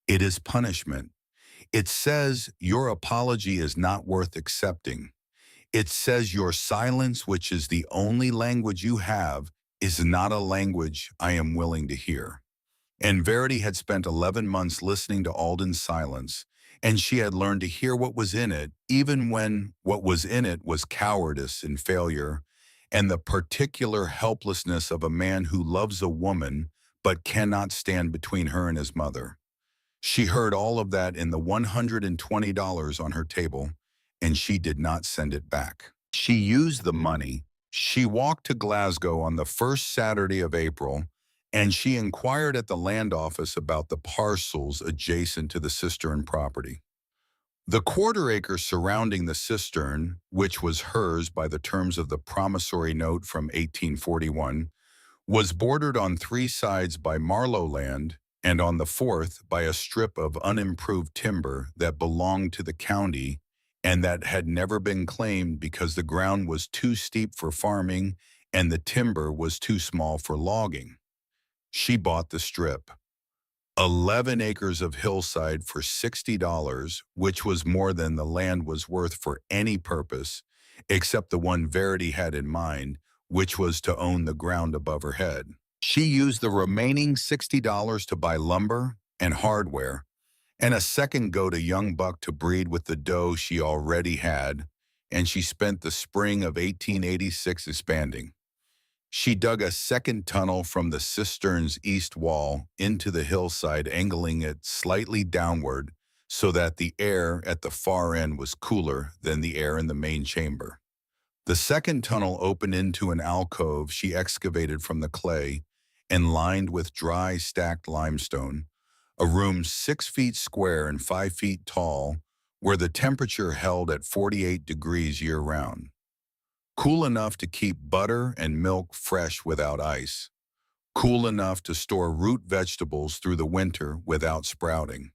It is punishment. It says your apology is not worth accepting. It says your silence, which is the only language you have, is not a language I am willing to hear. And Verity had spent 11 months listening to Alden's silence, and she had learned to hear what was in it, even when what was in it was cowardice and failure, and the particular helplessness of a man who loves a woman but cannot stand between her and his mother. She heard all of that in the $120 on her table, and she did not send it back. She used the money. She walked to Glasgow on the first Saturday of April, and she inquired at the land office about the parcels adjacent to the Cistern property. The quarter-acre surrounding the cistern, which was hers by the terms of the promissory note from 1841, was bordered on 3 sides by Marlowe land and on the 4th by a strip of unimproved timber that belonged to the county and that had never been claimed because the ground was too steep for farming and the timber was too small for logging. She bought the strip. 11 acres of hillside for $60, which was more than the land was worth for any purpose, except the one Verity had in mind, which was to own the ground above her head. She used the remaining $60 to buy lumber and hardware, and a second goat, a young buck, to breed with the doe she already had, and she spent the spring of 1886 expanding. She dug a second tunnel from the cistern's east wall into the hillside, angling it slightly downward so that the air at the far end was cooler than the air in the main chamber. The second tunnel opened into an alcove she excavated from the clay and lined with dry stacked limestone, a room 6 feet square and 5 feet tall, where the temperature held at 48 degrees year-round. Cool enough to keep butter and milk fresh without ice. Cool enough to store root vegetables through the winter without sprouting.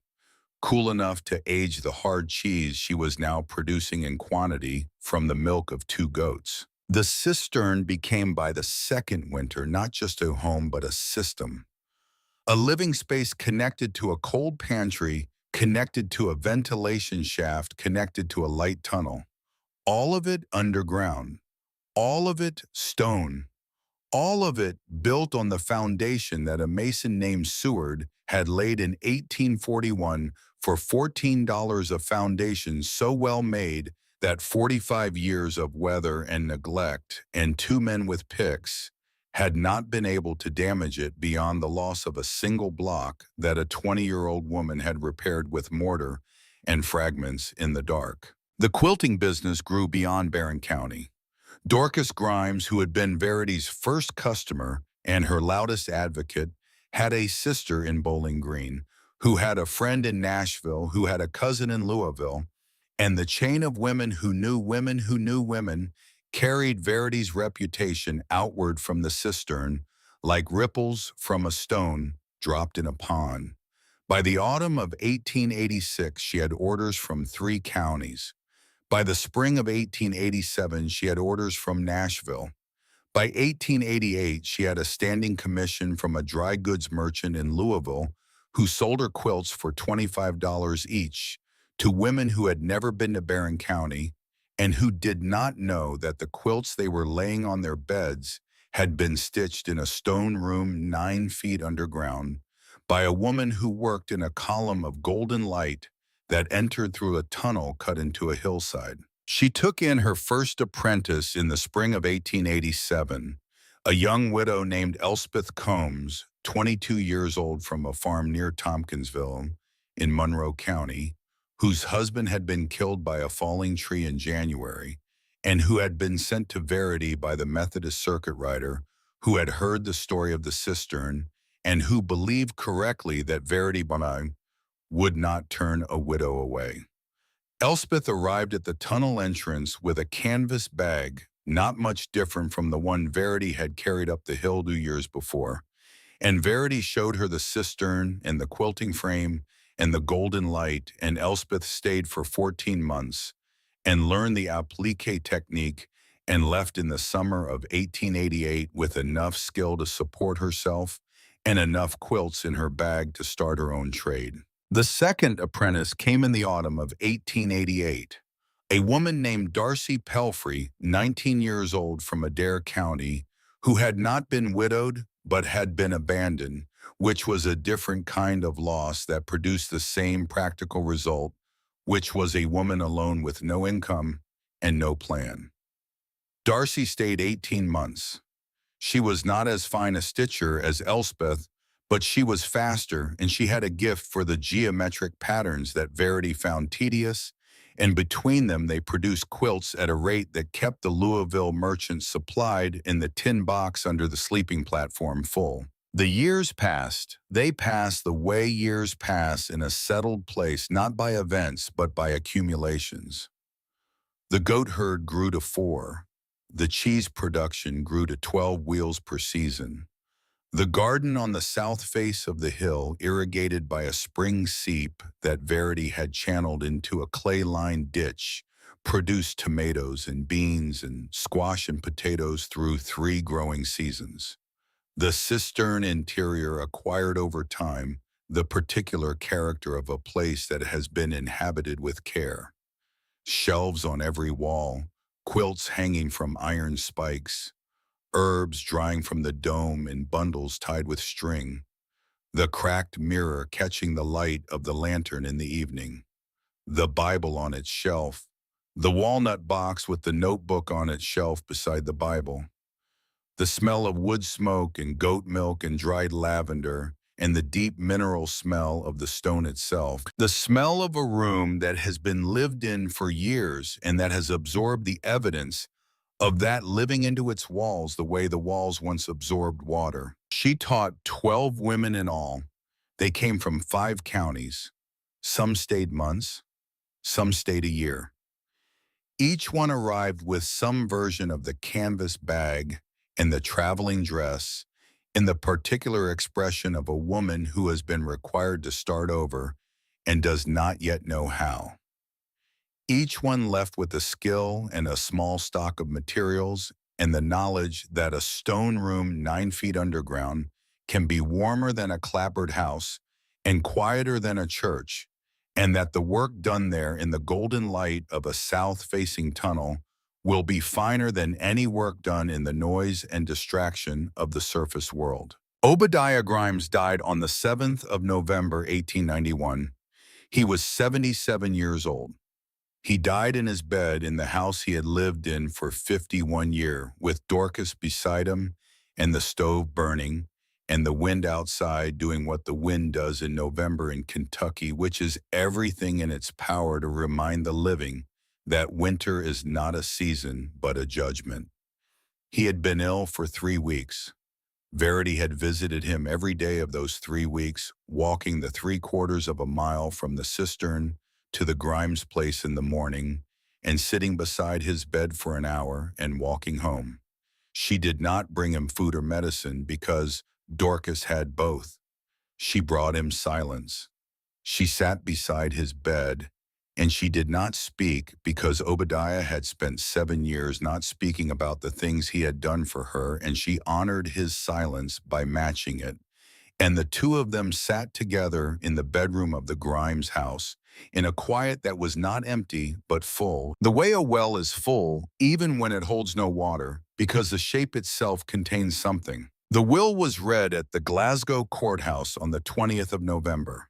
Cool enough to age the hard cheese she was now producing in quantity from the milk of 2 goats. The cistern became by the second winter not just a home but a system. A living space connected to a cold pantry, connected to a ventilation shaft, connected to a light tunnel. All of it underground. All of it stone. All of it built on the foundation that a mason named Seward had laid in 1841 for $14 a foundation so well made that 45 years of weather and neglect and 2 men with picks had not been able to damage it beyond the loss of a single block that a 20-year-old woman had repaired with mortar and fragments in the dark. The quilting business grew beyond Barron County. Dorcas Grimes, who had been Verity's first customer and her loudest advocate, had a sister in Bowling Green, who had a friend in Nashville, who had a cousin in Louisville, and the chain of women who knew women carried Verity's reputation outward from the cistern like ripples from a stone dropped in a pond. By the autumn of 1886, she had orders from 3 counties. By the spring of 1887, she had orders from Nashville. By 1888, she had a standing commission from a dry goods merchant in Louisville who sold her quilts for $25 each to women who had never been to Barron County and who did not know that the quilts they were laying on their beds had been stitched in a stone room 9 feet underground by a woman who worked in a column of golden light that entered through a tunnel cut into a hillside. She took in her first apprentice in the spring of 1887, a young widow named Elspeth Combs, 22 years old from a farm near Tompkinsville in Monroe County, whose husband had been killed by a falling tree in January, and who had been sent to Verity by the Methodist circuit rider who had heard the story of the cistern and who believed correctly that Verity would not turn a widow away. Elspeth arrived at the tunnel entrance with a canvas bag, not much different from the one Verity had carried up the hill 2 years before, and Verity showed her the cistern and the quilting frame and the golden light, and Elspeth stayed for 14 months and learned the applique technique and left in the summer of 1888 with enough skill to support herself and enough quilts in her bag to start her own trade. The second apprentice came in the autumn of 1888, a woman named Darcy Pelfrey, 19 years old from Adair County, who had not been widowed but had been abandoned, which was a different kind of loss that produced the same practical result, which was a woman alone with no income and no plan. Darcy stayed 18 months. She was not as fine a stitcher as Elspeth, but she was faster and she had a gift for the geometric patterns that Verity found tedious, and between them they produced quilts at a rate that kept the Louisville merchants supplied in the tin box under the sleeping platform full. The years passed. They passed the way years pass in a settled place, not by events, but by accumulations. The goat herd grew to 4. The cheese production grew to 12 wheels per season. The garden on the south face of the hill, irrigated by a spring seep that Verity had channeled into a clay-lined ditch, produced tomatoes and beans and squash and potatoes through 3 growing seasons. The cistern interior acquired over time the particular character of a place that has been inhabited with care. Shelves on every wall, quilts hanging from iron spikes, herbs drying from the dome in bundles tied with string, the cracked mirror catching the light of the lantern in the evening, the Bible on its shelf, the walnut box with the notebook on its shelf beside the Bible, the smell of wood smoke and goat milk and dried lavender, and the deep mineral smell of the stone itself. The smell of a room that has been lived in for years and that has absorbed the evidence of that living into its walls the way the walls once absorbed water. She taught 12 women in all, They came from 5 counties. Some stayed months, some stayed a year. Each one arrived with some version of the canvas bag and the traveling dress and the particular expression of a woman who has been required to start over and does not yet know how. Each one left with a skill and a small stock of materials and the knowledge that a stone room 9 feet underground can be warmer than a clapboard house and quieter than a church, and that the work done there in the golden light of a south-facing tunnel will be finer than any work done in the noise and distraction of the surface world. Obadiah Grimes died on the 7th of November, 1891. He was 77 years old. He died in his bed in the house he had lived in for 51 years, with Dorcas beside him and the stove burning, and the wind outside doing what the wind does in November in Kentucky, which is everything in its power to remind the living that winter is not a season but a judgment. He had been ill for 3 weeks. Verity had visited him every day of those 3 weeks, walking the 3/4 of a mile from the cistern to the Grimes place in the morning, and sitting beside his bed for an hour and walking home. She did not bring him food or medicine because Dorcas had both. She brought him silence. She sat beside his bed, and she did not speak because Obadiah had spent 7 years not speaking about the things he had done for her, and she honored his silence by matching it. And the two of them sat together in the bedroom of the Grimes house, in a quiet that was not empty but full, the way a well is full even when it holds no water, because the shape itself contains something. The will was read at the Glasgow courthouse on the 20th of November.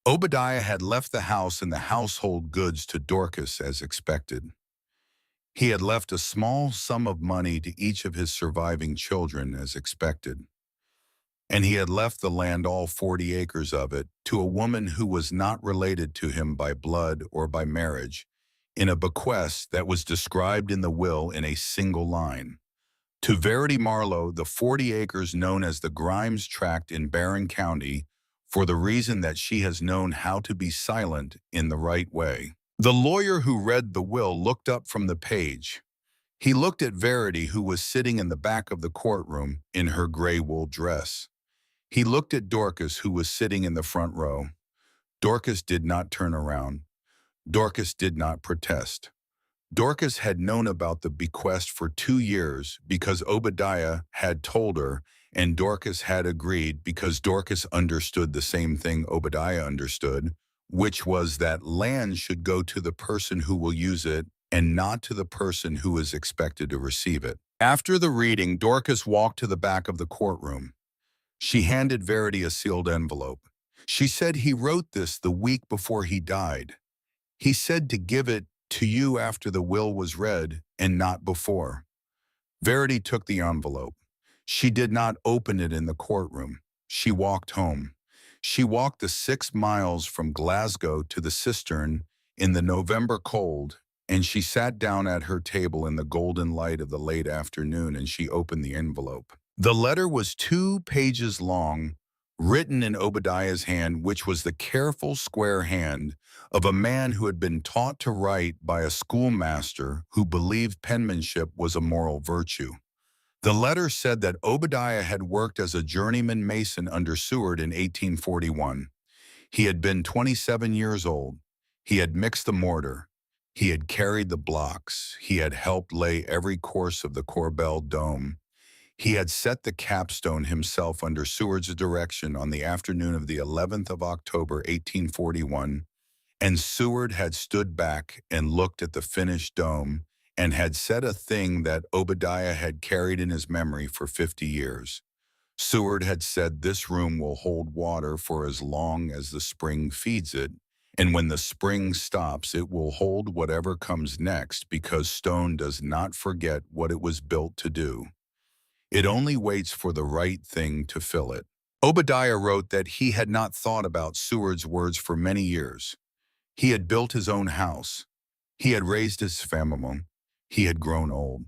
Obadiah had left the house and the household goods to Dorcas as expected. He had left a small sum of money to each of his surviving children as expected. And he had left the land, all 40 acres of it, to a woman who was not related to him by blood or by marriage, in a bequest that was described in the will in a single line. To Verity Marlowe, the 40 acres known as the Grimes Tract in Barron County, for the reason that she has known how to be silent in the right way. The lawyer who read the will looked up from the page. He looked at Verity, who was sitting in the back of the courtroom in her gray wool dress. He looked at Dorcas, who was sitting in the front row. Dorcas did not turn around. Dorcas did not protest. Dorcas had known about the bequest for 2 years because Obadiah had told her, and Dorcas had agreed because Dorcas understood the same thing Obadiah understood, which was that land should go to the person who will use it and not to the person who is expected to receive it. After the reading, Dorcas walked to the back of the courtroom. She handed Verity a sealed envelope. She said he wrote this the week before he died. He said to give it to you after the will was read and not before. Verity took the envelope. She did not open it in the courtroom. She walked home. She walked the 6 miles from Glasgow to the Cistern in the November cold, and she sat down at her table in the golden light of the late afternoon, and she opened the envelope. The letter was 2 pages long, written in Obadiah's hand, which was the careful, square hand of a man who had been taught to write by a schoolmaster who believed penmanship was a moral virtue. The letter said that Obadiah had worked as a journeyman mason under Seward in 1841. He had been 27 years old. He had mixed the mortar. He had carried the blocks. He had helped lay every course of the Corbel dome. He had set the capstone himself under Seward's direction on the afternoon of the 11th of October, 1841, and Seward had stood back and looked at the finished dome and had said a thing that Obadiah had carried in his memory for 50 years. Seward had said, "This room will hold water for as long as the spring feeds it, and when the spring stops, it will hold whatever comes next, because stone does not forget what it was built to do. It only waits for the right thing to fill it." Obadiah wrote that he had not thought about Seward's words for many years. He had built his own house. He had raised his family. He had grown old.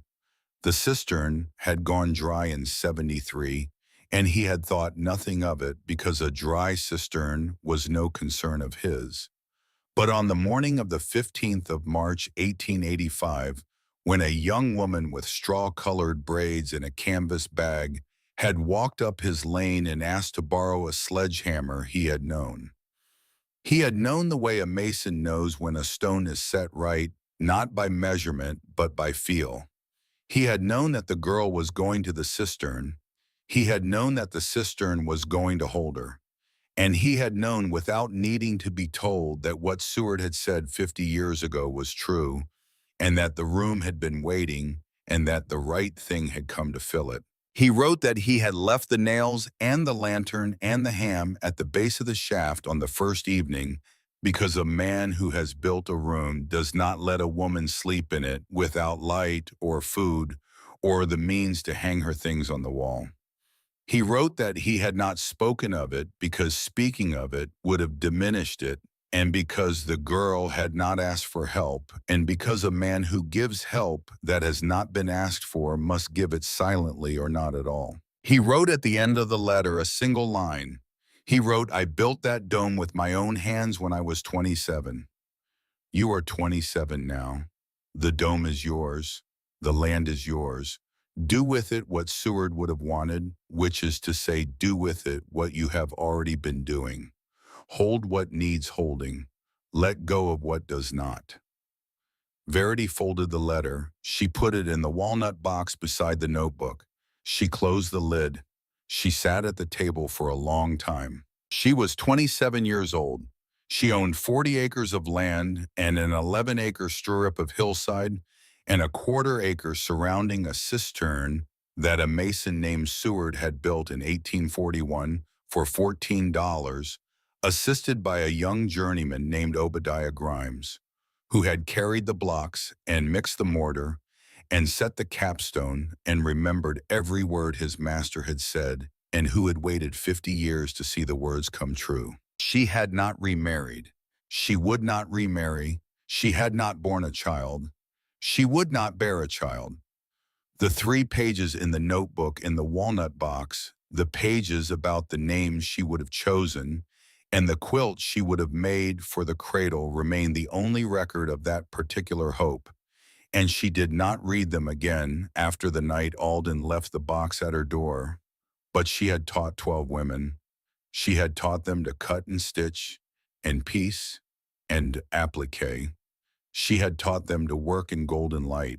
The cistern had gone dry in '73, and he had thought nothing of it because a dry cistern was no concern of his. But on the morning of the 15th of March, 1885, when a young woman with straw-colored braids and a canvas bag had walked up his lane and asked to borrow a sledgehammer he had known. He had known the way a mason knows when a stone is set right, not by measurement, but by feel. He had known that the girl was going to the cistern. He had known that the cistern was going to hold her. And he had known without needing to be told that what Seward had said 50 years ago was true, and that the room had been waiting, and that the right thing had come to fill it. He wrote that he had left the nails and the lantern and the ham at the base of the shaft on the first evening because a man who has built a room does not let a woman sleep in it without light or food or the means to hang her things on the wall. He wrote that he had not spoken of it because speaking of it would have diminished it, and because the girl had not asked for help, and because a man who gives help that has not been asked for must give it silently or not at all. He wrote at the end of the letter a single line. He wrote, "I built that dome with my own hands when I was 27. You are 27 now. The dome is yours. The land is yours. Do with it what Seward would have wanted, which is to say, do with it what you have already been doing. Hold what needs holding. Let go of what does not." Verity folded the letter. She put it in the walnut box beside the notebook. She closed the lid. She sat at the table for a long time. She was 27 years old. She owned 40 acres of land and an 11-acre strip of hillside and a quarter-acre surrounding a cistern that a mason named Seward had built in 1841 for $14, assisted by a young journeyman named Obadiah Grimes, who had carried the blocks and mixed the mortar and set the capstone and remembered every word his master had said, and who had waited 50 years to see the words come true. She had not remarried. She would not remarry. She had not borne a child. She would not bear a child. The 3 pages in the notebook in the walnut box, the pages about the names she would have chosen, and the quilt she would have made for the cradle remained the only record of that particular hope. And she did not read them again after the night Alden left the box at her door. But she had taught 12 women. She had taught them to cut and stitch and piece and applique. She had taught them to work in golden light.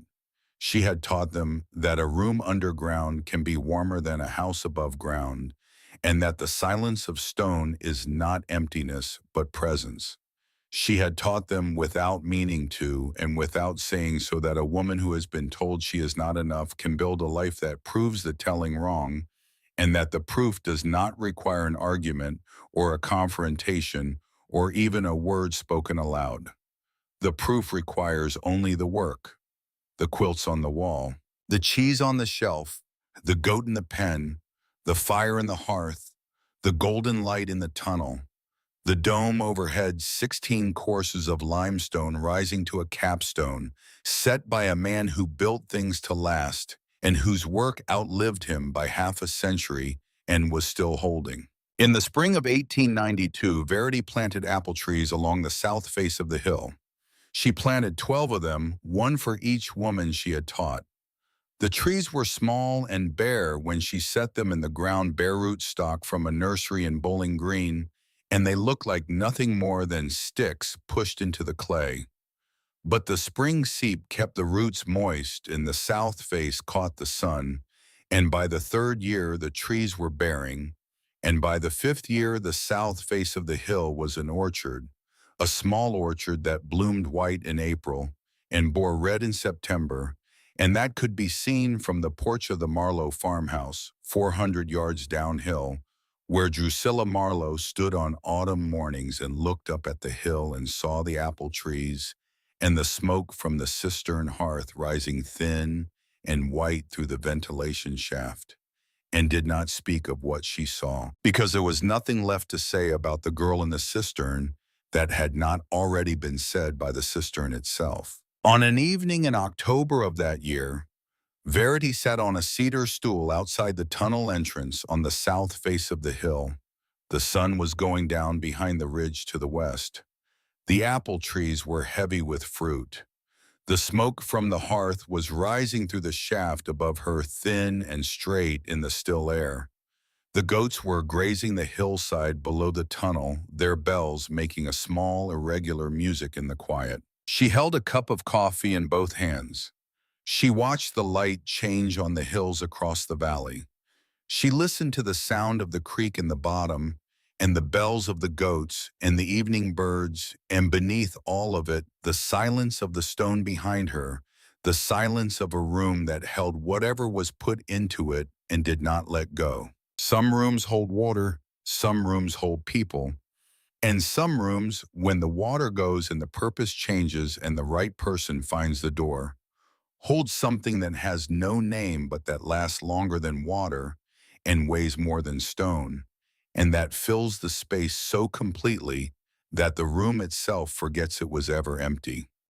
She had taught them that a room underground can be warmer than a house above ground, and that the silence of stone is not emptiness but presence. She had taught them without meaning to and without saying so that a woman who has been told she is not enough can build a life that proves the telling wrong, and that the proof does not require an argument or a confrontation or even a word spoken aloud. The proof requires only the work, the quilts on the wall, the cheese on the shelf, the goat in the pen, the fire in the hearth, the golden light in the tunnel, the dome overhead, 16 courses of limestone rising to a capstone, set by a man who built things to last and whose work outlived him by half a century and was still holding. In the spring of 1892, Verity planted apple trees along the south face of the hill. She planted 12 of them, one for each woman she had taught. The trees were small and bare when she set them in the ground, bare root stock from a nursery in Bowling Green, and they looked like nothing more than sticks pushed into the clay. But the spring seep kept the roots moist and the south face caught the sun, and by the 3rd year the trees were bearing, and by the 5th year the south face of the hill was an orchard, a small orchard that bloomed white in April and bore red in September, and that could be seen from the porch of the Marlowe farmhouse, 400 yards downhill, where Drusilla Marlowe stood on autumn mornings and looked up at the hill and saw the apple trees and the smoke from the cistern hearth rising thin and white through the ventilation shaft, and did not speak of what she saw, because there was nothing left to say about the girl in the cistern that had not already been said by the cistern itself. On an evening in October of that year, Verity sat on a cedar stool outside the tunnel entrance on the south face of the hill. The sun was going down behind the ridge to the west. The apple trees were heavy with fruit. The smoke from the hearth was rising through the shaft above her, thin and straight in the still air. The goats were grazing the hillside below the tunnel, their bells making a small, irregular music in the quiet. She held a cup of coffee in both hands. She watched the light change on the hills across the valley. She listened to the sound of the creek in the bottom, and the bells of the goats, and the evening birds, and beneath all of it, the silence of the stone behind her, the silence of a room that held whatever was put into it and did not let go. Some rooms hold water, some rooms hold people, and some rooms, when the water goes and the purpose changes and the right person finds the door, hold something that has no name but that lasts longer than water and weighs more than stone, and that fills the space so completely that the room itself forgets it was ever empty.